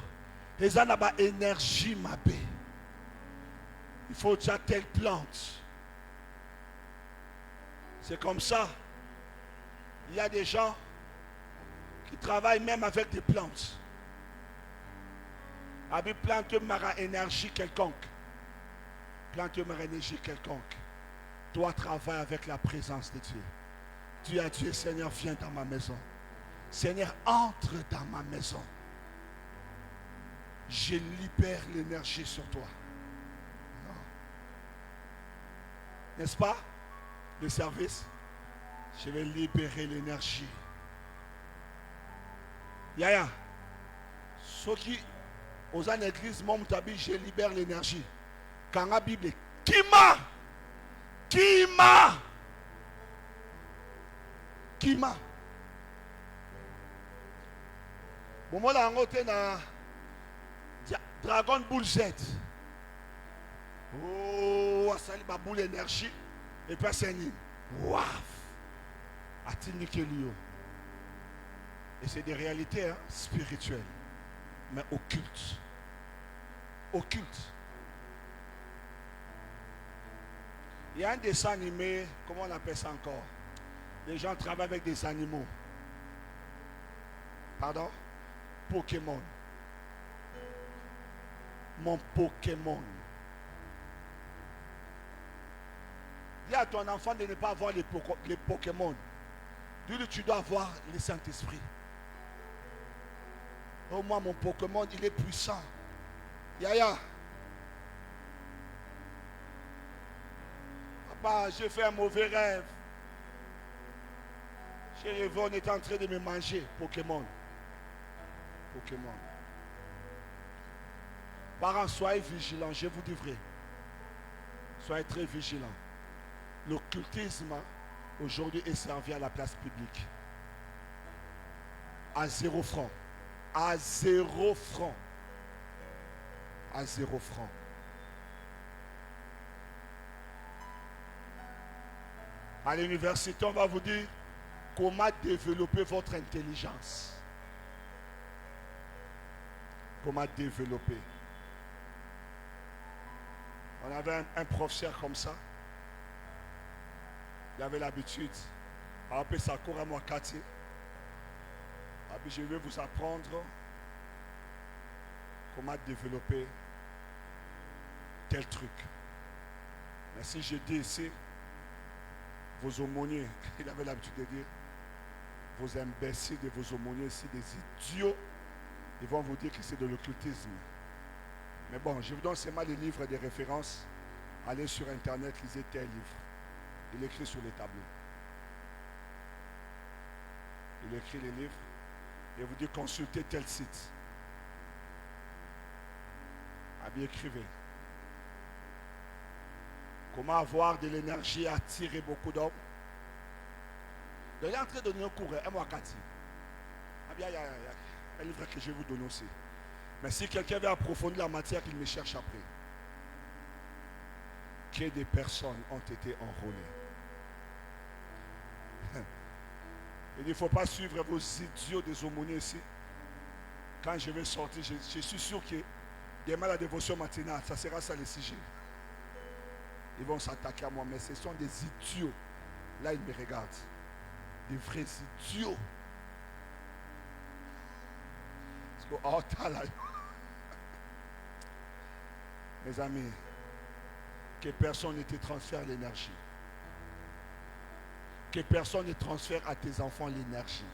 Les gens n'ont énergie, ma paix. Il faut déjà telle plante. C'est comme ça. Il y a des gens qui travaillent même avec des plantes. Avec plante mara énergie quelconque. Plante mara énergie quelconque. Toi, travaille avec la présence de Dieu. Dis à Dieu, Seigneur, viens dans ma maison. Seigneur, entre dans ma maison. Je libère l'énergie sur toi. N'est-ce pas? Le service. Je vais libérer l'énergie. Yaya. Ceux qui, aux en église, mon tabi, je libère l'énergie. Quand la Bible, qui m'a? Bon, moi, là, on est dans Dragon Ball Z. Oh, ça lui boule l'énergie. Et puis, c'est une. Waf! Et c'est des réalités spirituelles, mais occultes. Occultes. Il y a un dessin animé, comment on appelle ça encore? Les gens travaillent avec des animaux. Pardon? Pokémon. Mon Pokémon. Dis à ton enfant de ne pas avoir les Pokémon. Dis-lui, tu dois avoir le Saint-Esprit. Oh, moi, mon Pokémon, il est puissant. Yaya. Papa, j'ai fait un mauvais rêve. J'ai rêvé, on était en train de me manger. Pokémon. Pokémon. Parents, soyez vigilants, je vous dis vrai. Soyez très vigilants. L'occultisme aujourd'hui est servi à la place publique. À 0 francs. À 0 francs. À 0 francs. À l'université, on va vous dire comment développer votre intelligence. Comment développer. On avait un professeur comme ça. Il avait l'habitude. Après ça court à moi quartier. Je vais vous apprendre comment développer tel truc. Mais si je dis ici, vos aumôniers, il avait l'habitude de dire, vos imbéciles de vos aumôniers ici, des idiots, ils vont vous dire que c'est de l'occultisme. Mais bon, je vous donne seulement les livres de référence. Allez sur Internet, lisez tel livre. Il écrit sur les tableaux. Il écrit les livres et vous dit consultez tel site. Bien écrivez. Comment avoir de l'énergie à attirer beaucoup d'hommes. Il est en train de donner un cours, un mois 4. Il y a un livre que je vais vous donner aussi. Mais si quelqu'un veut approfondir la matière, qu'il me cherche après. Que des personnes ont été enrôlées. Il ne faut pas suivre vos idiots des aumôniers ici. Quand je vais sortir, je suis sûr que demain la dévotion matinale, ça sera ça le sujet. Ils vont s'attaquer à moi, mais ce sont des idiots. Là, ils me regardent. Des vrais idiots. Oh, mes amis, que personne ne te transfère l'énergie. Que personne ne transfère à tes enfants l'énergie.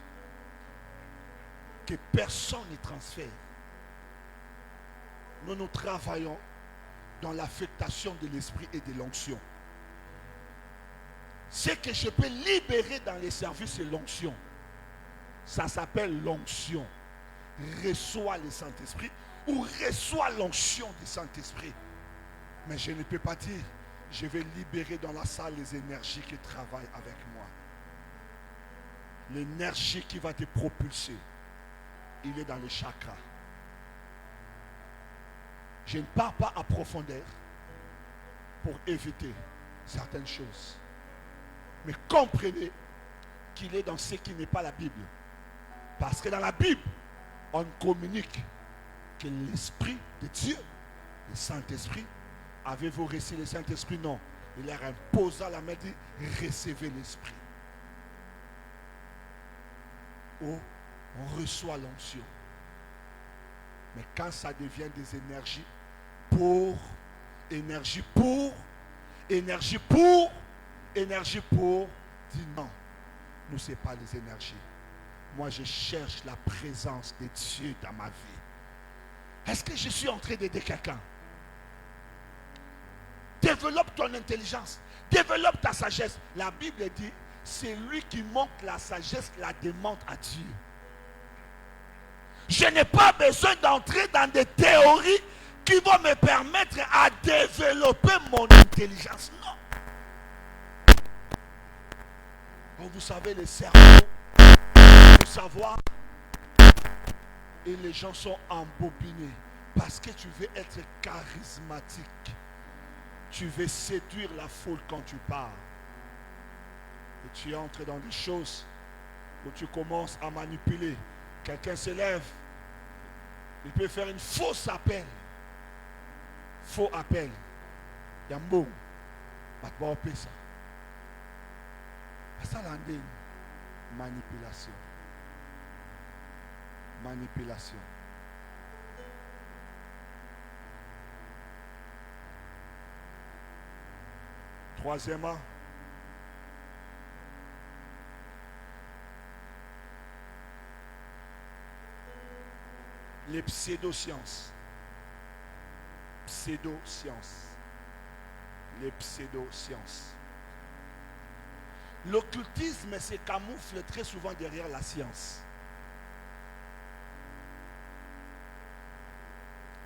Que personne ne transfère. Nous travaillons dans l'affectation de l'esprit et de l'onction. Ce que je peux libérer dans les services, c'est l'onction. Ça s'appelle l'onction. Reçois le Saint-Esprit ou reçois l'onction du Saint-Esprit. Mais je ne peux pas dire, je vais libérer dans la salle les énergies qui travaillent avec moi. L'énergie qui va te propulser, il est dans les chakras. Je ne pars pas à profondeur pour éviter certaines choses. Mais comprenez qu'il est dans ce qui n'est pas la Bible. Parce que dans la Bible, on communique que l'Esprit de Dieu, le Saint-Esprit, avez-vous reçu le Saint-Esprit? Non. Il leur imposa la main, dit, recevez l'Esprit. Où on reçoit l'onction. Mais quand ça devient des énergies pour, énergie pour, énergie pour, énergie pour, dis non, nous c'est pas les énergies. Moi je cherche la présence de Dieu dans ma vie. Est-ce que je suis en train d'aider quelqu'un? Développe ton intelligence, développe ta sagesse. La Bible dit, c'est lui qui manque la sagesse, la demande à Dieu. Je n'ai pas besoin d'entrer dans des théories qui vont me permettre à développer mon intelligence. Non. Donc vous savez, le cerveau, pour savoir, et les gens sont embobinés parce que tu veux être charismatique. Tu veux séduire la foule quand tu parles. Et tu entres dans des choses où tu commences à manipuler. Quelqu'un se lève, il peut faire une fausse appel. Faux appel. Il y a un mot. On peut ça. Ça l'année. Manipulation. Manipulation. Troisièmement, les pseudosciences. Pseudosciences. Les pseudosciences. L'occultisme se camoufle très souvent derrière la science.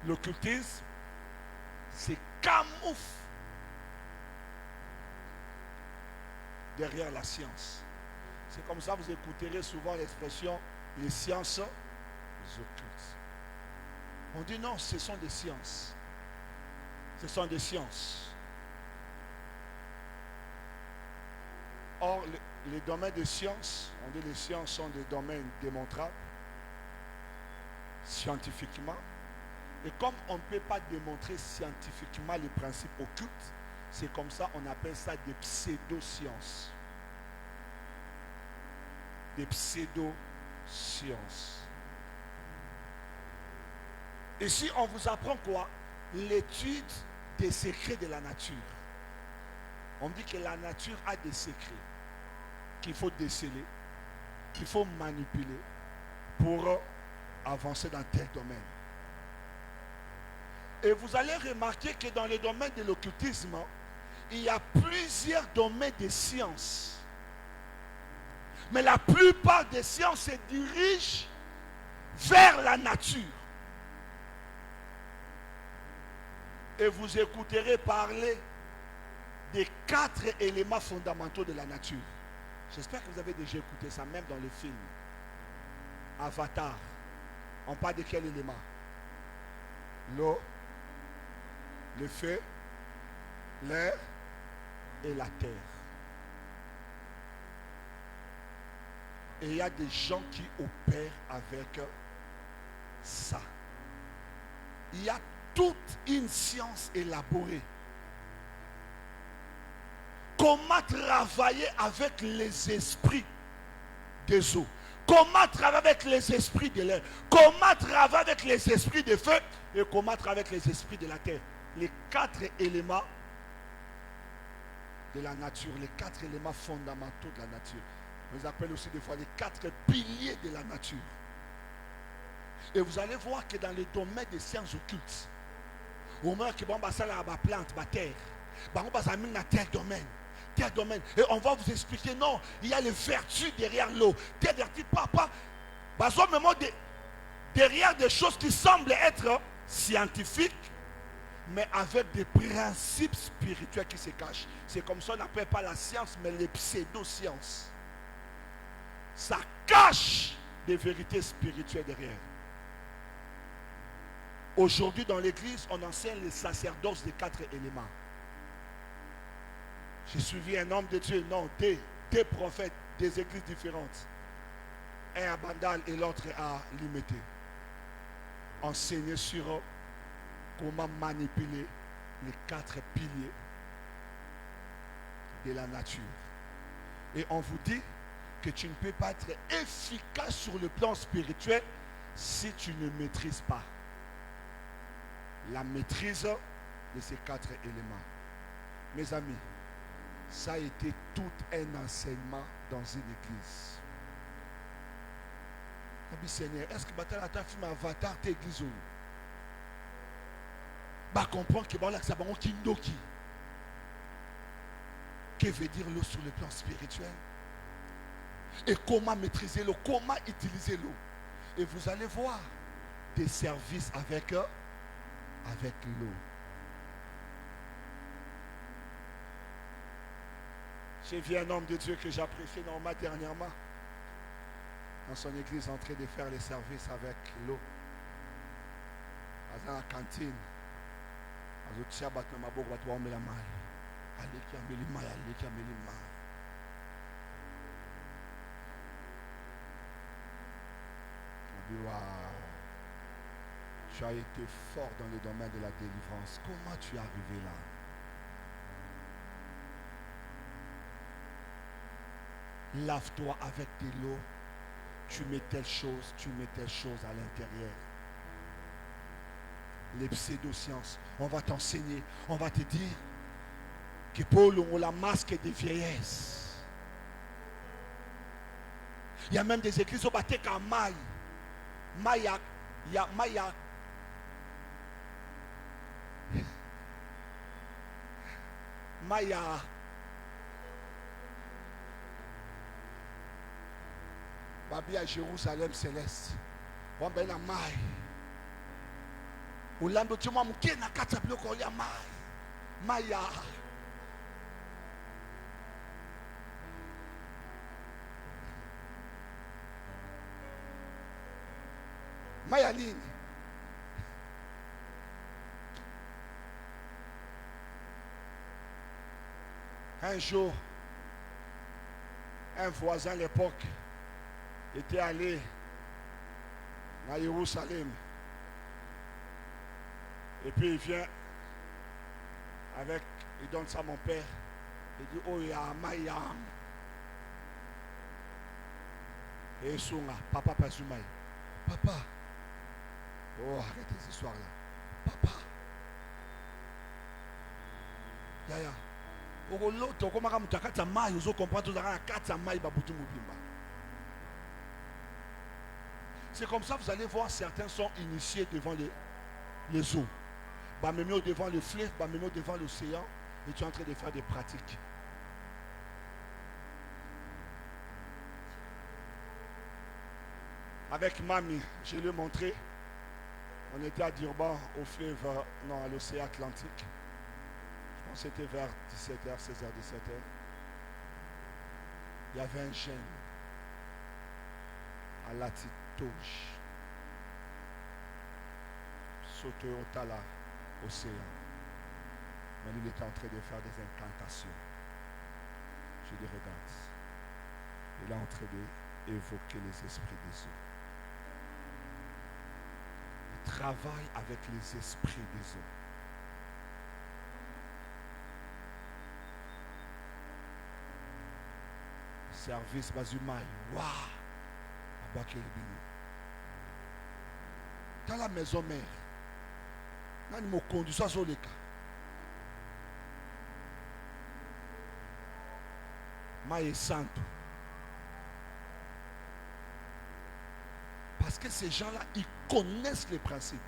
L'occultisme se camoufle derrière la science. C'est comme ça que vous écouterez souvent l'expression les sciences occultes. On dit non, ce sont des sciences. Ce sont des sciences. Or, les domaines de sciences, on dit les sciences sont des domaines démontrables, scientifiquement. Et comme on ne peut pas démontrer scientifiquement les principes occultes, c'est comme ça on appelle ça des pseudosciences. Des pseudosciences. Ici, on vous apprend quoi? L'étude des secrets de la nature. On dit que la nature a des secrets qu'il faut déceler, qu'il faut manipuler pour avancer dans tel domaine. Et vous allez remarquer que dans le domaine de l'occultisme, il y a plusieurs domaines de sciences. Mais la plupart des sciences se dirigent vers la nature. Et vous écouterez parler des 4 éléments fondamentaux de la nature. J'espère que vous avez déjà écouté ça, même dans les films. Avatar. On parle de quel élément? L'eau, le feu, l'air et la terre. Et il y a des gens qui opèrent avec ça. Il y a toute une science élaborée. Comment travailler avec les esprits des eaux. Comment travailler avec les esprits de l'air? Comment travailler avec les esprits de feu? Et comment travailler avec les esprits de la terre? Les 4 éléments de la nature, les 4 éléments fondamentaux de la nature. On les appelle aussi des fois les 4 piliers de la nature. Et vous allez voir que dans le domaine des sciences occultes, au moins que bon ça la plante, la terre, on va s'amener dans tel domaine. Et on va vous expliquer, non, il y a les vertus derrière l'eau. Tel vertu, papa, derrière des choses qui semblent être scientifiques, mais avec des principes spirituels qui se cachent. C'est comme ça qu'on n'appelle pas la science, mais les pseudo-sciences. Ça cache des vérités spirituelles derrière. Aujourd'hui, dans l'église, on enseigne les sacerdoces des 4 éléments. J'ai suivi un homme de Dieu, non, des prophètes, des églises différentes. Un à Bandal et l'autre à Limité. Enseigner sur comment manipuler les 4 piliers de la nature. Et on vous dit que tu ne peux pas être efficace sur le plan spirituel si tu ne maîtrises pas la maîtrise de ces 4 éléments. Mes amis, ça a été tout un enseignement dans une église. Seigneur, est-ce que tu as fait un avatar de l'église? Bah comprendre que ça va kindoki. Que veut dire l'eau sur le plan spirituel? Et comment maîtriser l'eau? Comment utiliser l'eau? Et vous allez voir des services avec l'eau. J'ai vu un homme de Dieu que j'apprécie énormément dernièrement dans son église en train de faire les services avec l'eau. Dans la cantine. Tu as été fort dans le domaine de la délivrance. Comment tu es arrivé là? Lave-toi avec de l'eau. Tu mets telle chose à l'intérieur. Les pseudosciences, on va t'enseigner, on va te dire que Paul on la masque des vieillesses. Il y a même des églises au Batek à Maï. Maya. Babi à Jérusalem céleste. On va la Maï. Olambo tu m'as mouké na kata bloko ya Maya. Maya ligne. Un jour, un voisin à l'époque était allé à Jérusalem. Et puis il vient il donne ça à mon père. Il dit, oh ya Mayam. Et Sunga, papa Pasumaï. Papa. Oh, arrêtez cette histoire-là. Papa. Yaya. C'est comme ça, vous allez voir, certains sont initiés devant les eaux. Même devant le fleuve, même devant l'océan, et tu es en train de faire des pratiques. Avec Mami, je lui ai montré. On était à Durban, au fleuve, non, à l'océan Atlantique. Je pense que c'était vers 17h, 16h, 17h. Il y avait un jeune à Latitouche. Sauté au Tala, océan. Mais il était en train de faire des incantations. Je dis, regarde. Il est en train d'évoquer les esprits des eaux. Il travaille avec les esprits des eaux. Service Bazumaï. Waouh! Dans la maison mère, nani mo conduit ça sur les cas. Maïe santo. Parce que ces gens-là, ils connaissent les principes.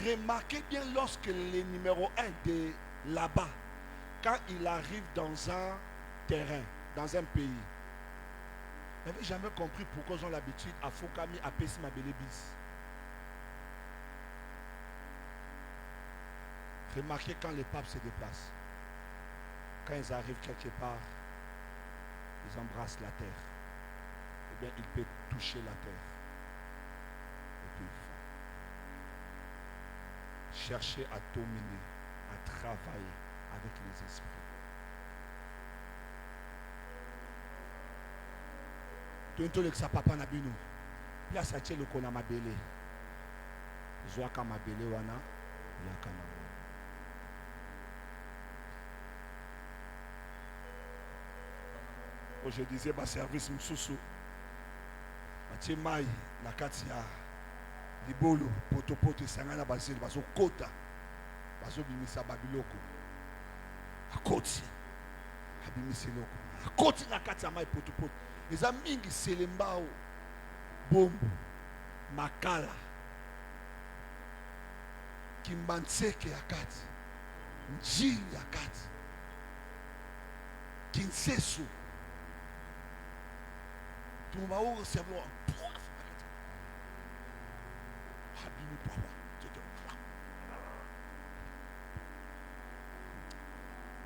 Remarquez bien lorsque le numéro 1 de là-bas, quand il arrive dans un terrain, dans un pays, vous n'avez jamais compris pourquoi ils ont l'habitude à Fokami à Pessima Belébis. Remarquez quand les papes se déplacent. Quand ils arrivent quelque part, ils embrassent la terre. Eh bien, ils peuvent toucher la terre. Et puis, ils font. Chercher à dominer, à travailler avec les esprits. Tout le que papa nabino. Là, ça tient le kona mabele. Zoaka mabele wana, yakana. Je disais, ma service msusu. Matie mai, na kati ya libolo, poto sangana basile, baso kota. Baso bimisa babiloko. Akoti. Abimisi loko. Akoti na kati ya mai poto. Eza mingi selembao, bombo, makala, kimbanseke ya kati, njili ya kati, kinsesu. Tumbaou serveur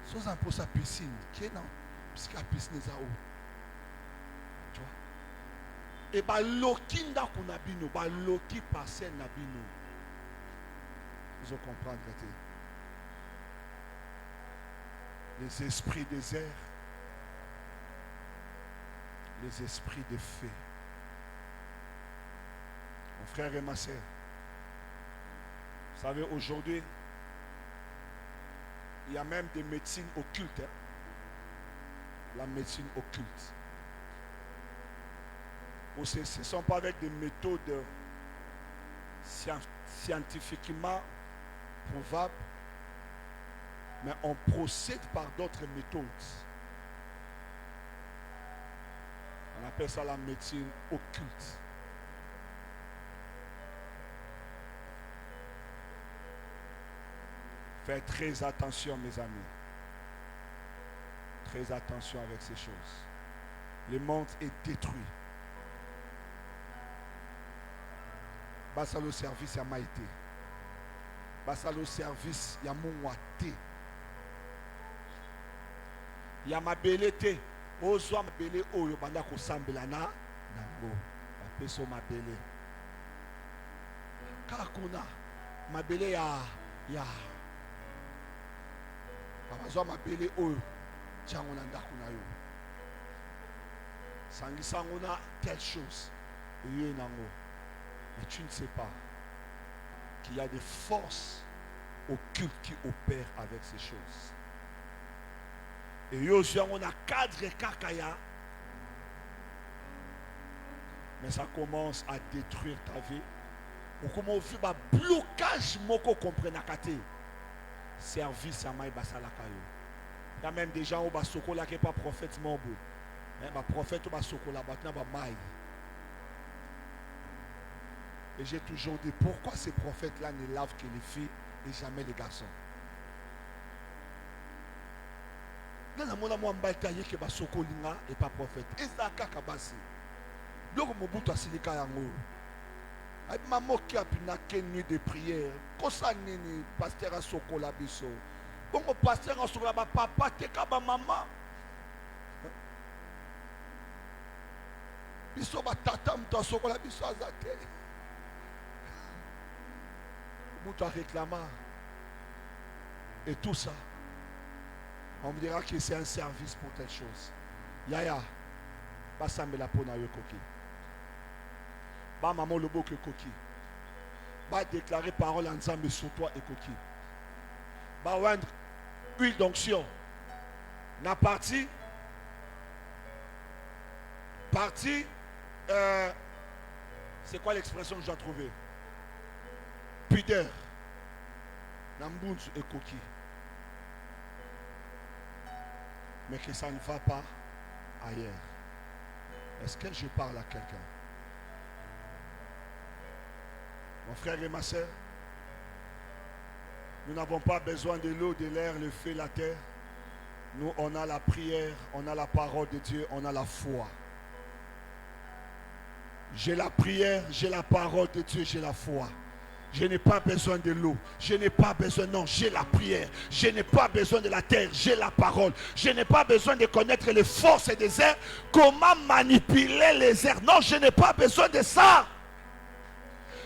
sans un pour sa piscine qui est dans puisque la piscine est où tu vois et bah loki ndako na bino bah loki parcelle na bino vous comprendre les esprits des airs, les esprits des fées. Mon frère et ma soeur, vous savez, aujourd'hui, il y a même des médecines occultes. Hein? La médecine occulte. Ce ne sont pas avec des méthodes scientifiquement probables, mais on procède par d'autres méthodes. On appelle ça la médecine occulte. Faites très attention, mes amis. Très attention avec ces choses. Le monde est détruit. Basa le service ya maïté. Basa le service ya mouate. Ya mabelete. Ozwa mabele oyo banda ko sambela na nango. Bapeso mabele. Kakuna mabele ya babazwa mabele oyo tiango na ndako na yo. Sangisango na telle chose. Yo nango. Mais tu ne sais pas qu'il y a des forces occultes qui opèrent avec ces choses. Et yo on a cadre kakaya. Mais ça commence à détruire ta vie. Ou comment on fait un blocage moko comprenne kate. Service à maï basalaka yo. Il y a même des gens au basokola qui n'est pas prophète mambo. Mais prophète au basokola batna ba maï. Et j'ai toujours dit, pourquoi ces prophètes-là ne lavent que les filles et jamais les garçons? Dans le monde, moi, je suis que Sokolinga et pas prophète. Et ça, Kakabasi. Donc, mon bout à Silika Yango. Avec maman qui a pu nuit de prière. Quand ça, nini, pasteur à Sokola Bisso. Bon, mon pasteur à Sokola, papa, t'es comme maman. Bisso, tata, m'ta Sokola Bisso, azate. Mouta réclama et tout ça, on me dira que c'est un service pour telle chose. Yaya, pas ça me la peau na yo koki. Ba maman le beau que koki. Ba déclarer parole ensemble sur toi et koki. Ba wendre huile d'onction. Na parti C'est quoi l'expression que j'ai trouvée? Pudeur. Nambunzu et coquille. Mais que ça ne va pas ailleurs. Est-ce que je parle à quelqu'un? Mon frère et ma soeur, nous n'avons pas besoin de l'eau, de l'air, le feu, la terre. Nous, on a la prière, on a la parole de Dieu, on a la foi. J'ai la prière, j'ai la parole de Dieu, j'ai la foi. Je n'ai pas besoin de l'eau. Je n'ai pas besoin, non, j'ai la prière. Je n'ai pas besoin de la terre, j'ai la parole. Je n'ai pas besoin de connaître les forces des airs, comment manipuler les airs. Non, je n'ai pas besoin de ça.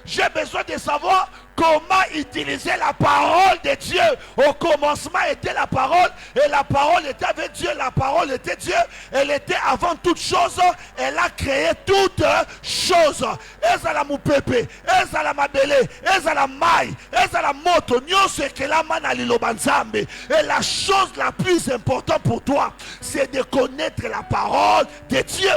J'ai besoin de savoir comment utiliser la parole de Dieu. Au commencement était la parole, et la parole était avec Dieu, la parole était Dieu, elle était avant toute chose, elle a créé toutes choses. Ezala mupepe, ezala mabele, ezala mai, ezala moto, nyonso ekelama na liloba nzambe. Et la chose la plus importante pour toi, c'est de connaître la parole de Dieu.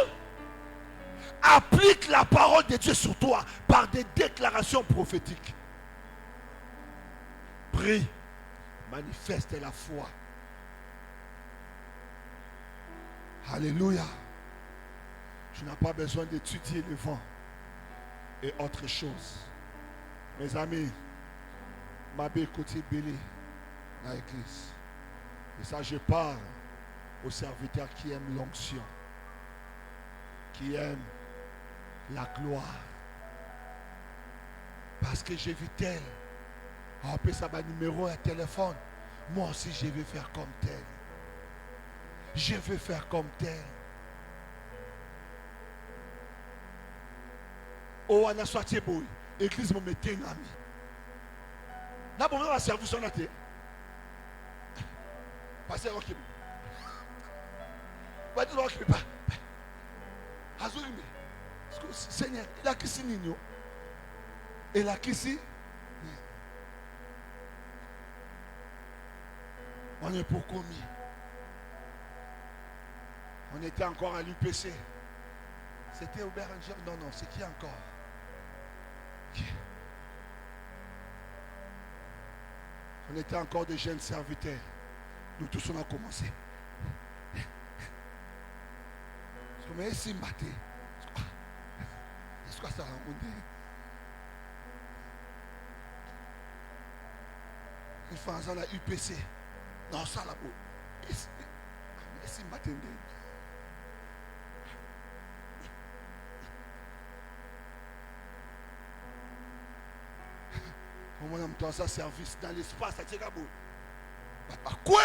Applique la parole de Dieu sur toi par des déclarations prophétiques. Prie, manifeste la foi. Alléluia. Tu n'as pas besoin d'étudier le vent et autre chose. Mes amis, ma côté belé dans l'église. Et ça, je parle aux serviteurs qui aiment l'onction, qui aiment la gloire. Parce que j'ai vu tel. On appelle ça un numéro à téléphone. Moi aussi, je vais faire comme tel. Je vais faire comme tel. Oh, on a sorti boy. L'église me mettait un ami. Là, pour moi, on va servir son athée. Passez au Kim. Pas de l'autre pas. Azurime. Seigneur, il a qui si nino. Il a qui si. On est pour commis. On était encore à l'UPC. C'était Aubert Angel. Non, non, c'est qui encore? Qui? On était encore des jeunes serviteurs. Nous tous on a commencé. Mais si maté. Est-ce que ça a remonté? Il faut en la UPC. Non, ça là bas. Mais si maté. On a mis ça service dans l'espace à Tchégabou. Quoi?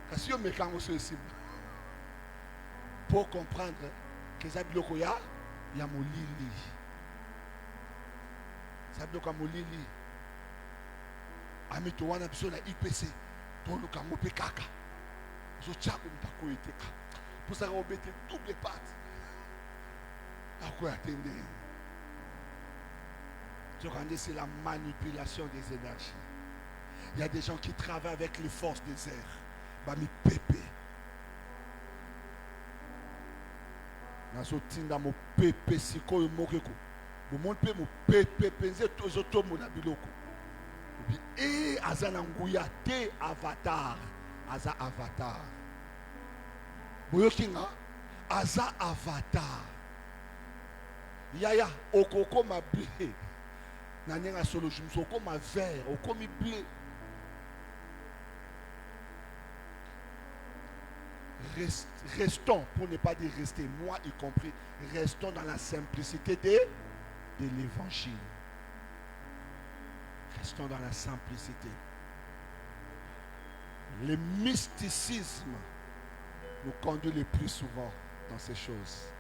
Parce que je me suis aussi. Pour comprendre que ça bloque il y a mon lili. Ça bloque mon lili. Ami toi on a besoin de IPC. Pour le camo kaka. Je tiens comme ta été. Pour ça on met double patte. À quoi attendre? Je rendais c'est la manipulation des énergies. Il y a des gens qui travaillent avec les forces des airs. Bami pépé. Nazotinda mo pepe sikoyo mokeko. Bo mon pe mo pepe penze tozoto mo na biloko. Et azana nguya te avatar. Aza avatar. Boyo kinga aza avatar. Yaya okoko ma blé. Nanyenga solo jumso oko ma vert, oko mi blé. Restons, pour ne pas dire rester, moi y compris, restons dans la simplicité de l'évangile. Restons dans la simplicité. Le mysticisme nous conduit le plus souvent dans ces choses.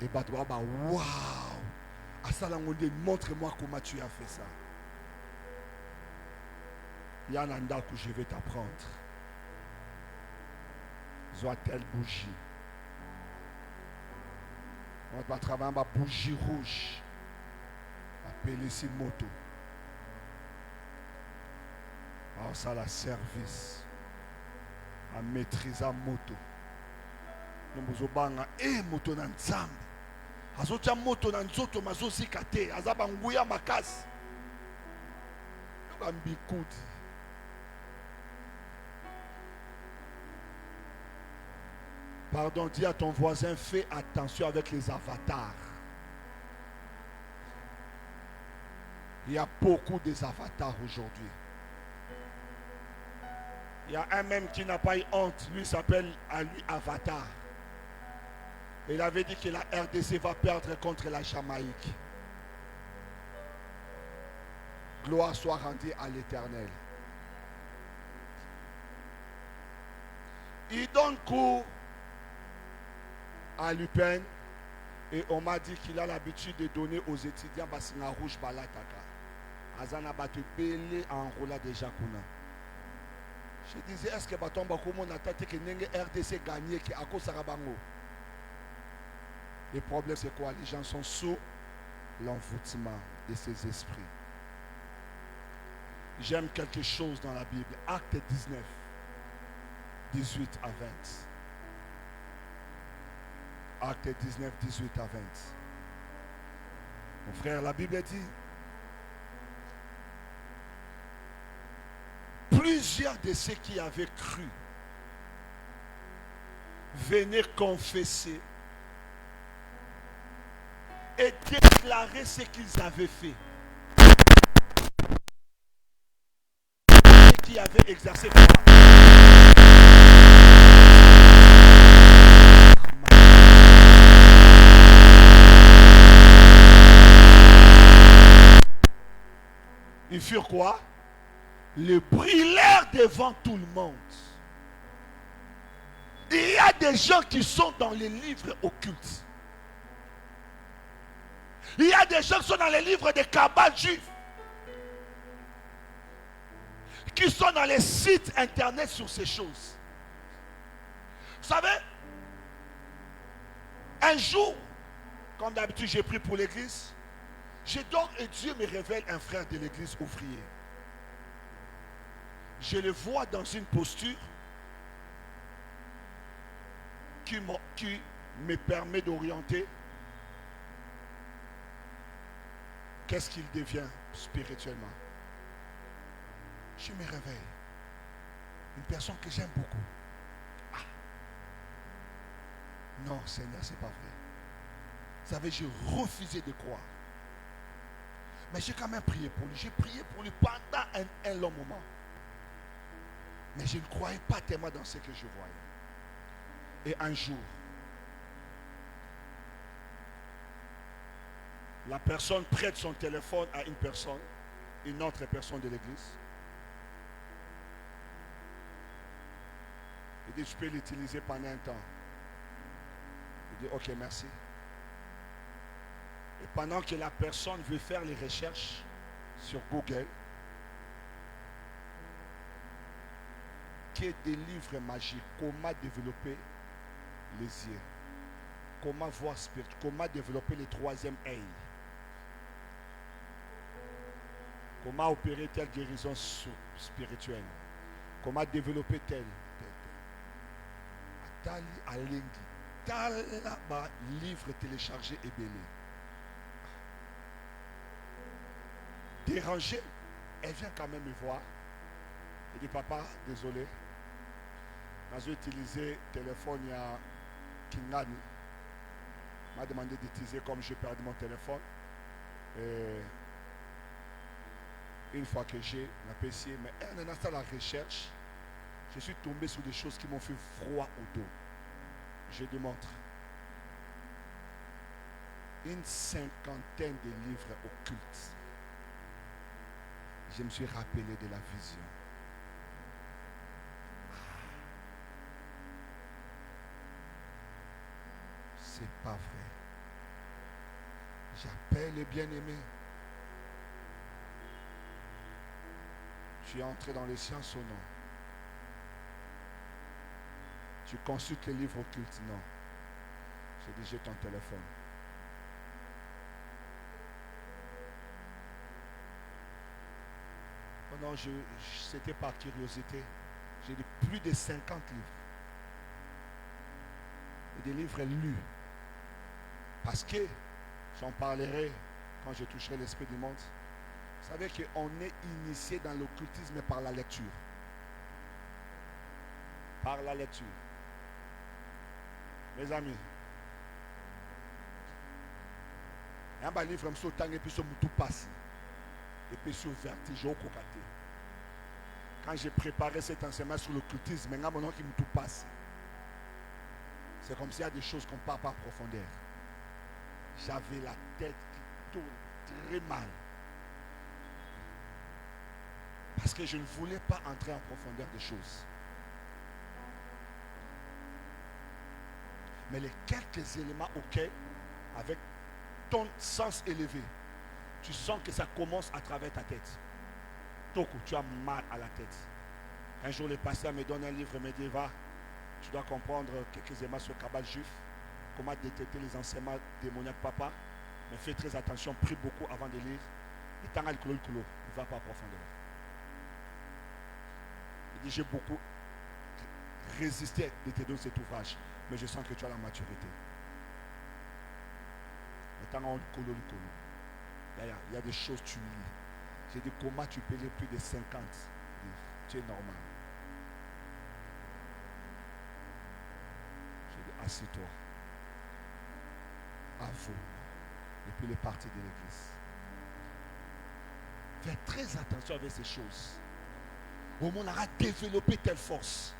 Et Badouaba, waouh! Asalangonde, montre-moi comment tu as fait ça. Yananda, que je vais t'apprendre. Soit-elle bougie. On va travailler ma bougie rouge. Appeler ici moto. Alors ça la service. À maîtriser la moto. nomuzobanga moto na nzambe azotia moto na nzoto mazosika te aza banguya makasi bambikudi. Pardon, dis à ton voisin, fais attention avec les avatars. Il y a beaucoup des avatars aujourd'hui. Il y a un même qui n'a pas eu honte, lui s'appelle à lui Avatar. Il avait dit que la RDC va perdre contre la Jamaïque. Gloire soit rendue à l'Éternel. Il donne cours à l'UPEN et on m'a dit qu'il a l'habitude de donner aux étudiants Bassinga Rouge Balataka. Azana Batu Belé enrola déjà Kuna. Je disais, est-ce que Baton Bakomo n'a pas que Nenge RDC gagné qui a cause Sarabango? Le problème c'est quoi? Les gens sont sous l'envoûtement de ces esprits. J'aime quelque chose dans la Bible. Acte 19, 18 à 20. Acte 19, 18 à 20. Mon frère, la Bible dit, plusieurs de ceux qui avaient cru venaient confesser et déclarer ce qu'ils avaient fait. Qui avaient exercé quoi? Ils furent quoi? Le brûlèrent devant tout le monde. Il y a des gens qui sont dans les livres occultes. Il y a des gens qui sont dans les livres des cabales juifs, qui sont dans les sites internet sur ces choses. Vous savez, un jour, comme d'habitude j'ai pris pour l'église, je dors et Dieu me révèle un frère de l'église ouvrier. Je le vois dans une posture qui me permet d'orienter qu'est-ce qu'il devient spirituellement. Je me réveille. Une personne que j'aime beaucoup. Ah. Non, Seigneur, c'est pas vrai. Vous savez, j'ai refusé de croire. Mais j'ai quand même prié pour lui. J'ai prié pour lui pendant un long moment. Mais je ne croyais pas tellement dans ce que je voyais. Et un jour, la personne prête son téléphone à une autre personne de l'église. Il dit, je peux l'utiliser pendant un temps. Il dit, ok, merci. Et pendant que la personne veut faire les recherches sur Google, qui est des livres magiques, comment développer les yeux, comment voir spirituel, comment développer le troisième œil, comment opérer telle guérison spirituelle, comment développer tel. Tali Alengi, Talaba, livre téléchargé et belé. Dérangée, elle vient quand même me voir. Elle dit, papa, désolé. J'ai utilisé le téléphone, il y a Kingani. M'a demandé d'utiliser comme j'ai perdu mon téléphone. Et une fois que j'ai la PC, mais un instant la recherche, je suis tombé sur des choses qui m'ont fait froid au dos. Je démontre. Une cinquantaine de livres occultes. Je me suis rappelé de la vision. C'est pas vrai. J'appelle les bien-aimés. Tu es entré dans les sciences ou non? Tu consultes les livres occultes? Non. J'ai dit, j'ai ton téléphone. Oh non, c'était par curiosité. J'ai dit plus de 50 livres. des livres lus. Parce que, j'en parlerai quand je toucherai l'esprit du monde. Vous savez qu'on est initié dans l'occultisme par la lecture. Par la lecture. Mes amis, il y a un livre qui me et puis tout passe. Et puis sur vertige au cocaté. Quand j'ai préparé cet enseignement sur l'occultisme, maintenant mon nom qui me tout passe. C'est comme s'il y a des choses qu'on ne parle pas en profondeur. J'avais la tête qui tourne très mal. Parce que je ne voulais pas entrer en profondeur des choses. Mais les quelques éléments auxquels, avec ton sens élevé, tu sens que ça commence à travers ta tête. Toku, tu as mal à la tête. Un jour, le pasteur me donne un livre, me dit, va, tu dois comprendre quelques éléments sur le cabal juif, comment détecter les enseignements démoniaques, papa. Mais fais très attention, prie beaucoup avant de lire. Et tant à il ne va pas en profondeur. Il dit, j'ai beaucoup résisté de te donner cet ouvrage, mais je sens que tu as la maturité. Et tant à il y a des choses que tu lis. J'ai dit, comment tu peux lire plus de 50 livres? Tu es normal. J'ai dit, assis-toi. Avoue. Et puis les parties de l'église. Fais très attention avec ces choses. Au monde, on aura développé telle force.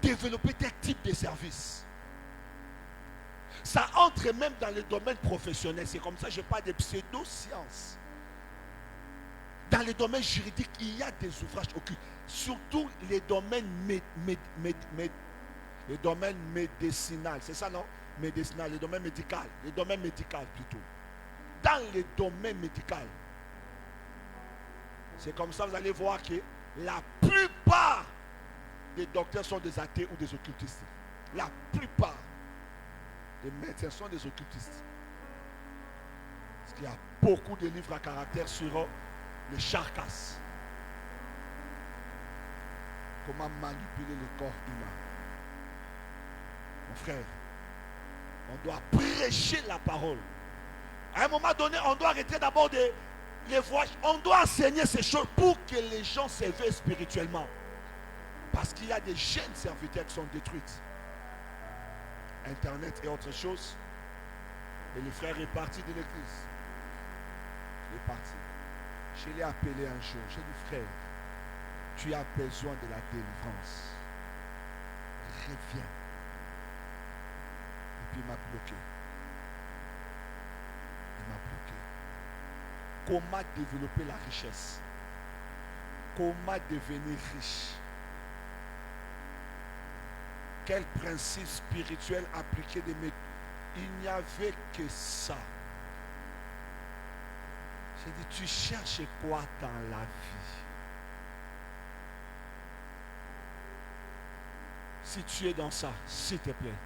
Développer tel type de service. Ça entre même dans le domaine professionnel. C'est comme ça que je parle de pseudo-sciences. Dans le domaine juridique, il y a des ouvrages occultes. Surtout les domaines les domaines médicinaux. C'est ça, non? Médicinal, les domaines médicaux. Les domaines médicaux plutôt. Dans les domaines médicaux. C'est comme ça que vous allez voir que la plupart des docteurs sont des athées ou des occultistes. La plupart des médecins sont des occultistes. Parce qu'il y a beaucoup de livres à caractère sur les charcasses. Comment manipuler le corps humain. Mon frère, on doit prêcher la parole. À un moment donné, on doit arrêter d'abord les voix. On doit enseigner ces choses pour que les gens s'éveillent spirituellement. Parce qu'il y a des jeunes serviteurs qui sont détruites. Internet et autre chose. Et le frère est parti de l'église. Il est parti. Je l'ai appelé un jour. J'ai dit, frère, tu as besoin de la délivrance. Reviens. Et puis il m'a bloqué. Il m'a bloqué. Comment développer la richesse? Comment devenir riche? Quel principe spirituel appliquer de mes... Il n'y avait que ça. J'ai dit, tu cherches quoi dans la vie? Si tu es dans ça, s'il te plaît,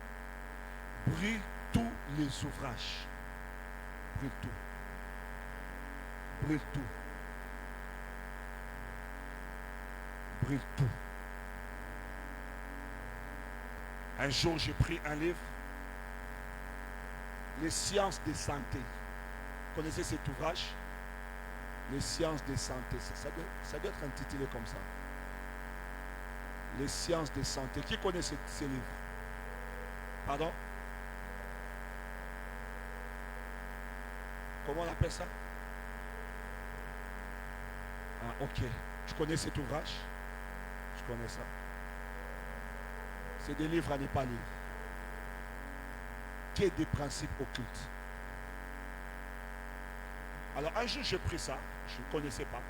brille tous les ouvrages. Brille tout. Brille tout. Brille tout. Un jour, j'ai pris un livre, Les sciences de santé. Vous connaissez cet ouvrage? Les sciences de santé. Ça doit être intitulé comme ça. Les sciences de santé. Qui connaît ces livres? Pardon? Comment on appelle ça? Ah, ok. Tu connais cet ouvrage? Je connais ça. C'est des livres à ne pas lire. Qui est des principes occultes. Alors un jour j'ai pris ça, je ne connaissais pas.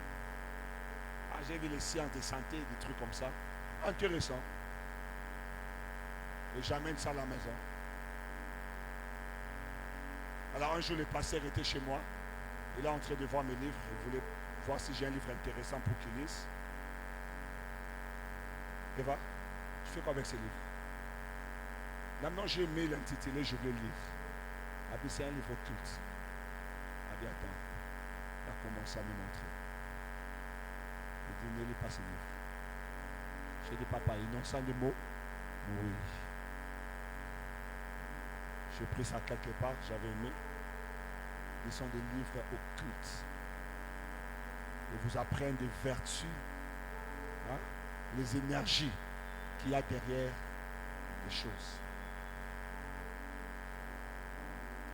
Ah, j'ai vu les sciences de santé, des trucs comme ça. Intéressant. Et j'amène ça à la maison. Alors un jour le pasteur était chez moi. Il est en train de voir mes livres. Il voulait voir si j'ai un livre intéressant pour qu'il lise. Eva, tu fais quoi avec ces livres? Maintenant j'ai aimé l'intitulé, je vais le lire. Ah bien c'est un livre occulte. Ah bien attends. Il a commencé à me montrer. Il dit, ne lis pas ce livre. J'ai dit, papa, innocent de mots. Oui. J'ai pris ça quelque part, j'avais aimé. Ils sont des livres occultes. Ils vous apprennent des vertus, hein, les énergies qu'il y a derrière les choses.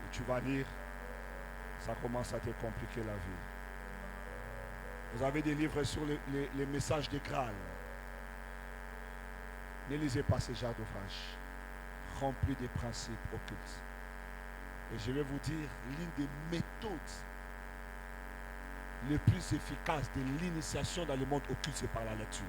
Et tu vas lire, ça commence à te compliquer la vie. Vous avez des livres sur les messages des Graal. Ne lisez pas ce genre d'ouvrage rempli des principes occultes. Et je vais vous dire, l'une des méthodes les plus efficaces de l'initiation dans le monde occulte, c'est par la lecture.